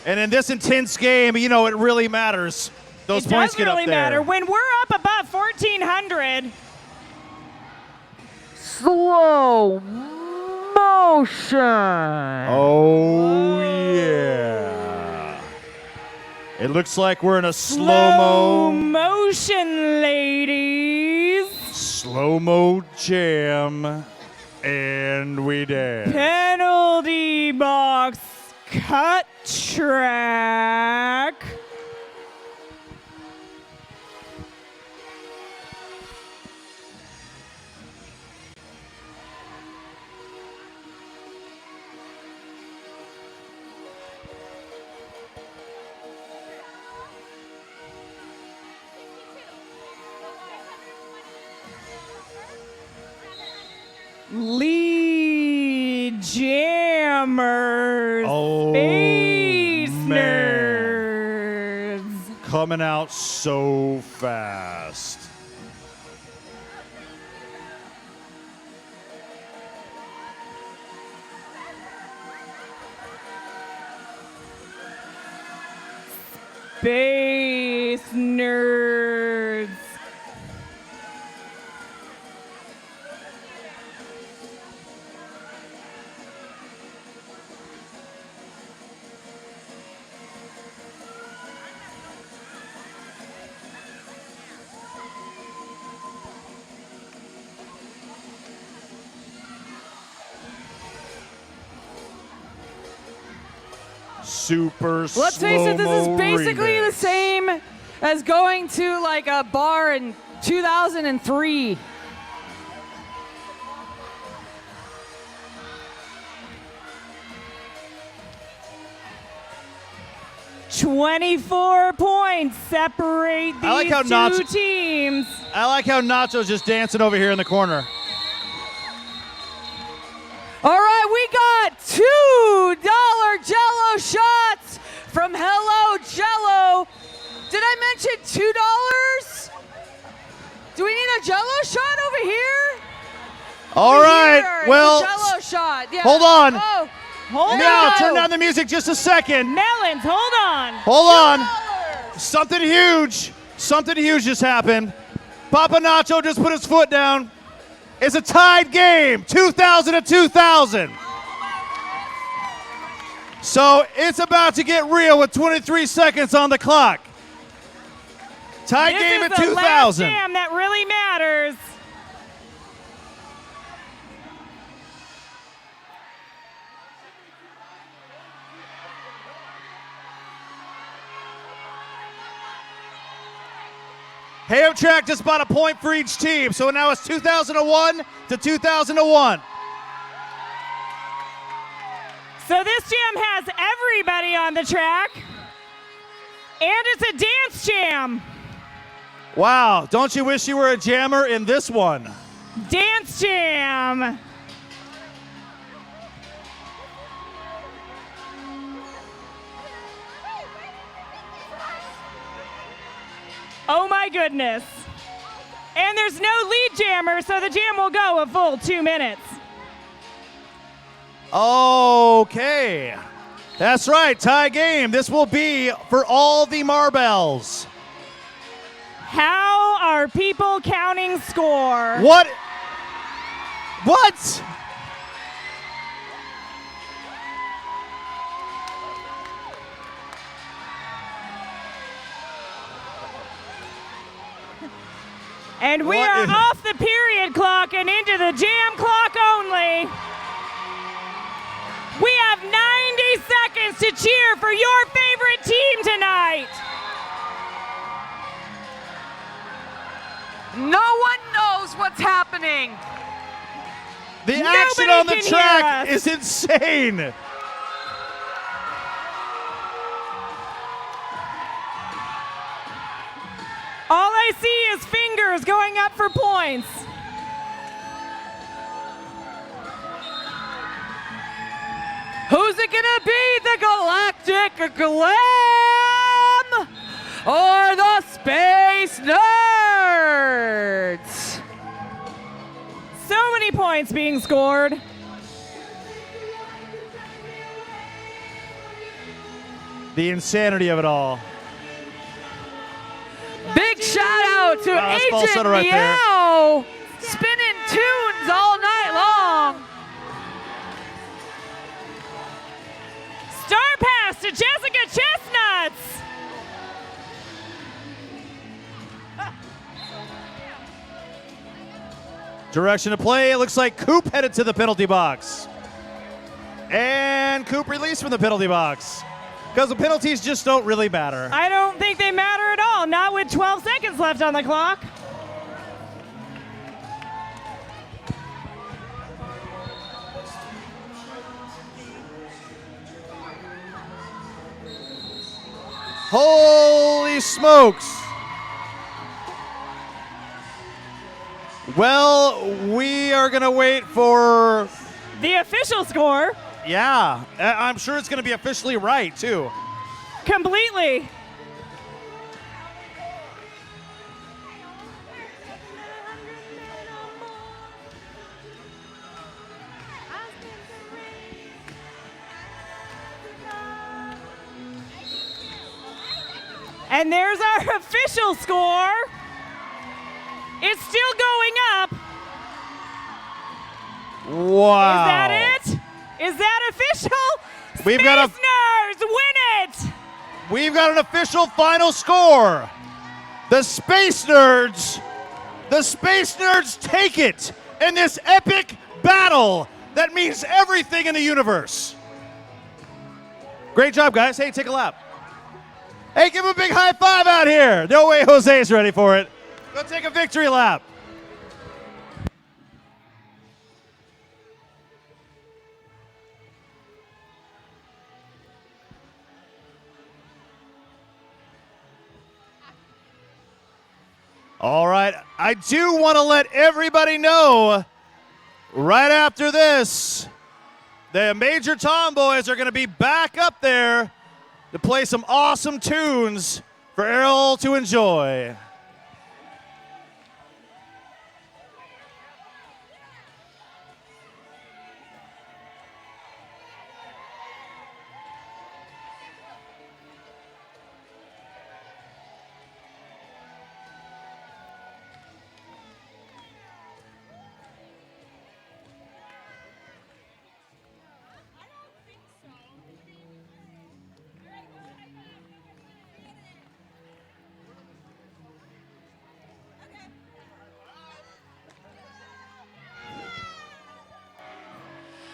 And in this intense game, it really matters. Those It points does get really up there. matter. When we're up above 1,400, Slow motion. Oh, yeah. It looks like we're in a slow-mo. motion, ladies. Slow-mo jam. And we dance. Penalty box cut track. Lead Jammers. Oh, Space man. Nerds. Coming out so fast. Space Nerds. Super Let's face it, this is slow-mo basically remix. the same as going to like a bar in 2003. $24 points separate I like these how two teams. I like how Nacho's just dancing over here in the corner. All right, we got $2 Jello shots from Hello Jello. Did I mention $2? Do we need a Jello shot over here? All Over right, here, it's well, a Jello shot. Yeah. hold on. Oh, Hold now on. turn down the music just a second. Melons, hold on. Hold on. Something huge just happened. Papa Nacho just put his foot down. It's a tied game, 2,000 to 2,000. So it's about to get real with 23 seconds on the clock. Tied game This at is the last 2,000. jam that really matters. Ham Track just bought a point for each team, so now it's 2001 to 2001. So this jam has everybody on the track, and it's a dance jam. Wow, don't you wish you were a jammer in this one? Dance jam. Oh my goodness. And there's no lead jammer, so the jam will go a full 2 minutes. Okay. That's right, tie game. This will be for all the marbles. How are people counting score? What? What? And we What are is- off the period clock and into the jam clock only. We have 90 seconds to cheer for your favorite team tonight. no one knows what's happening. The action Nobody on the can hear track us. is insane. All I see is fingers going up for points. Who's it gonna be? The Galactic Glam or the Space Nerds? So many points being scored. The insanity of it all. Big shout out to Wow, that's Agent falsetto right there. Meow, spinning tunes all night long. Star pass to Jessica Chestnuts. Direction of play, it looks like Coop headed to the penalty box. And Coop released from the penalty box. Because the penalties just don't really matter. I don't think they matter at all, not with 12 seconds left on the clock. Holy smokes. Well, we are going to wait for. The official score. Yeah, I'm sure it's going to be officially right, too. Completely. And there's our official score. It's still going up. Wow. Is that it? Is that official? We've Space got Nerds win it. We've got an official final score. The Space Nerds take it in this epic battle that means everything in the universe. Great job, guys. Hey, take a lap. Hey, give him a big high five out here. No way Jose's ready for it. Go take a victory lap. All right, I do want to let everybody know right after this, the Major Tomboys are going to be back up there to play some awesome tunes for Errol to enjoy.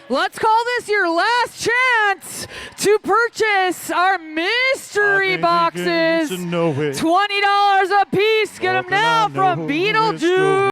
Let's call this your last chance to purchase our mystery boxes. $20 a piece. Get them now from Beetlejuice.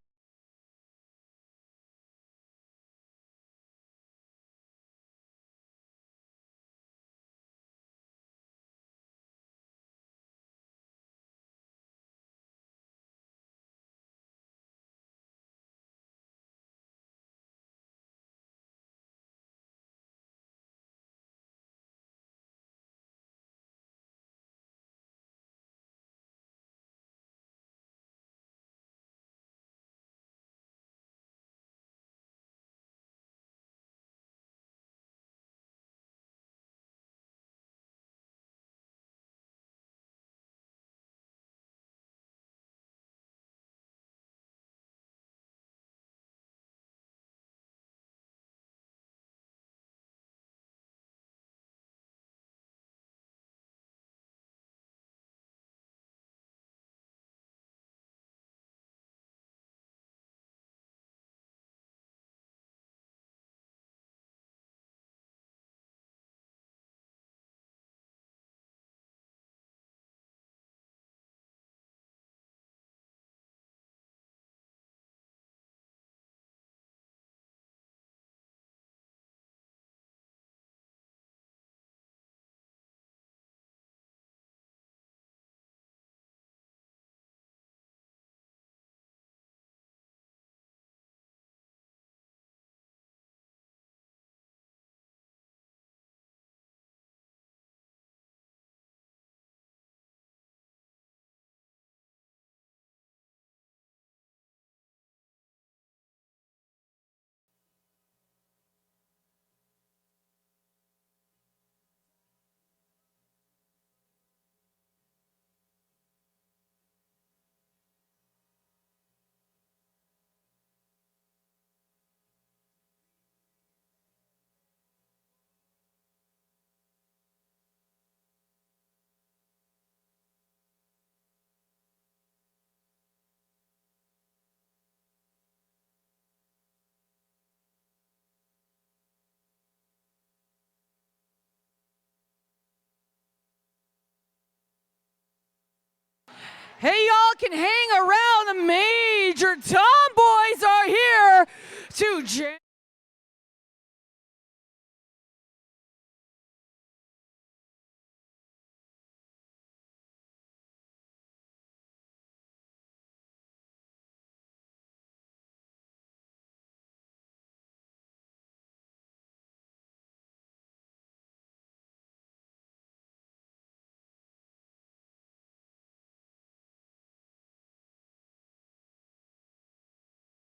Hey, y'all can hang around.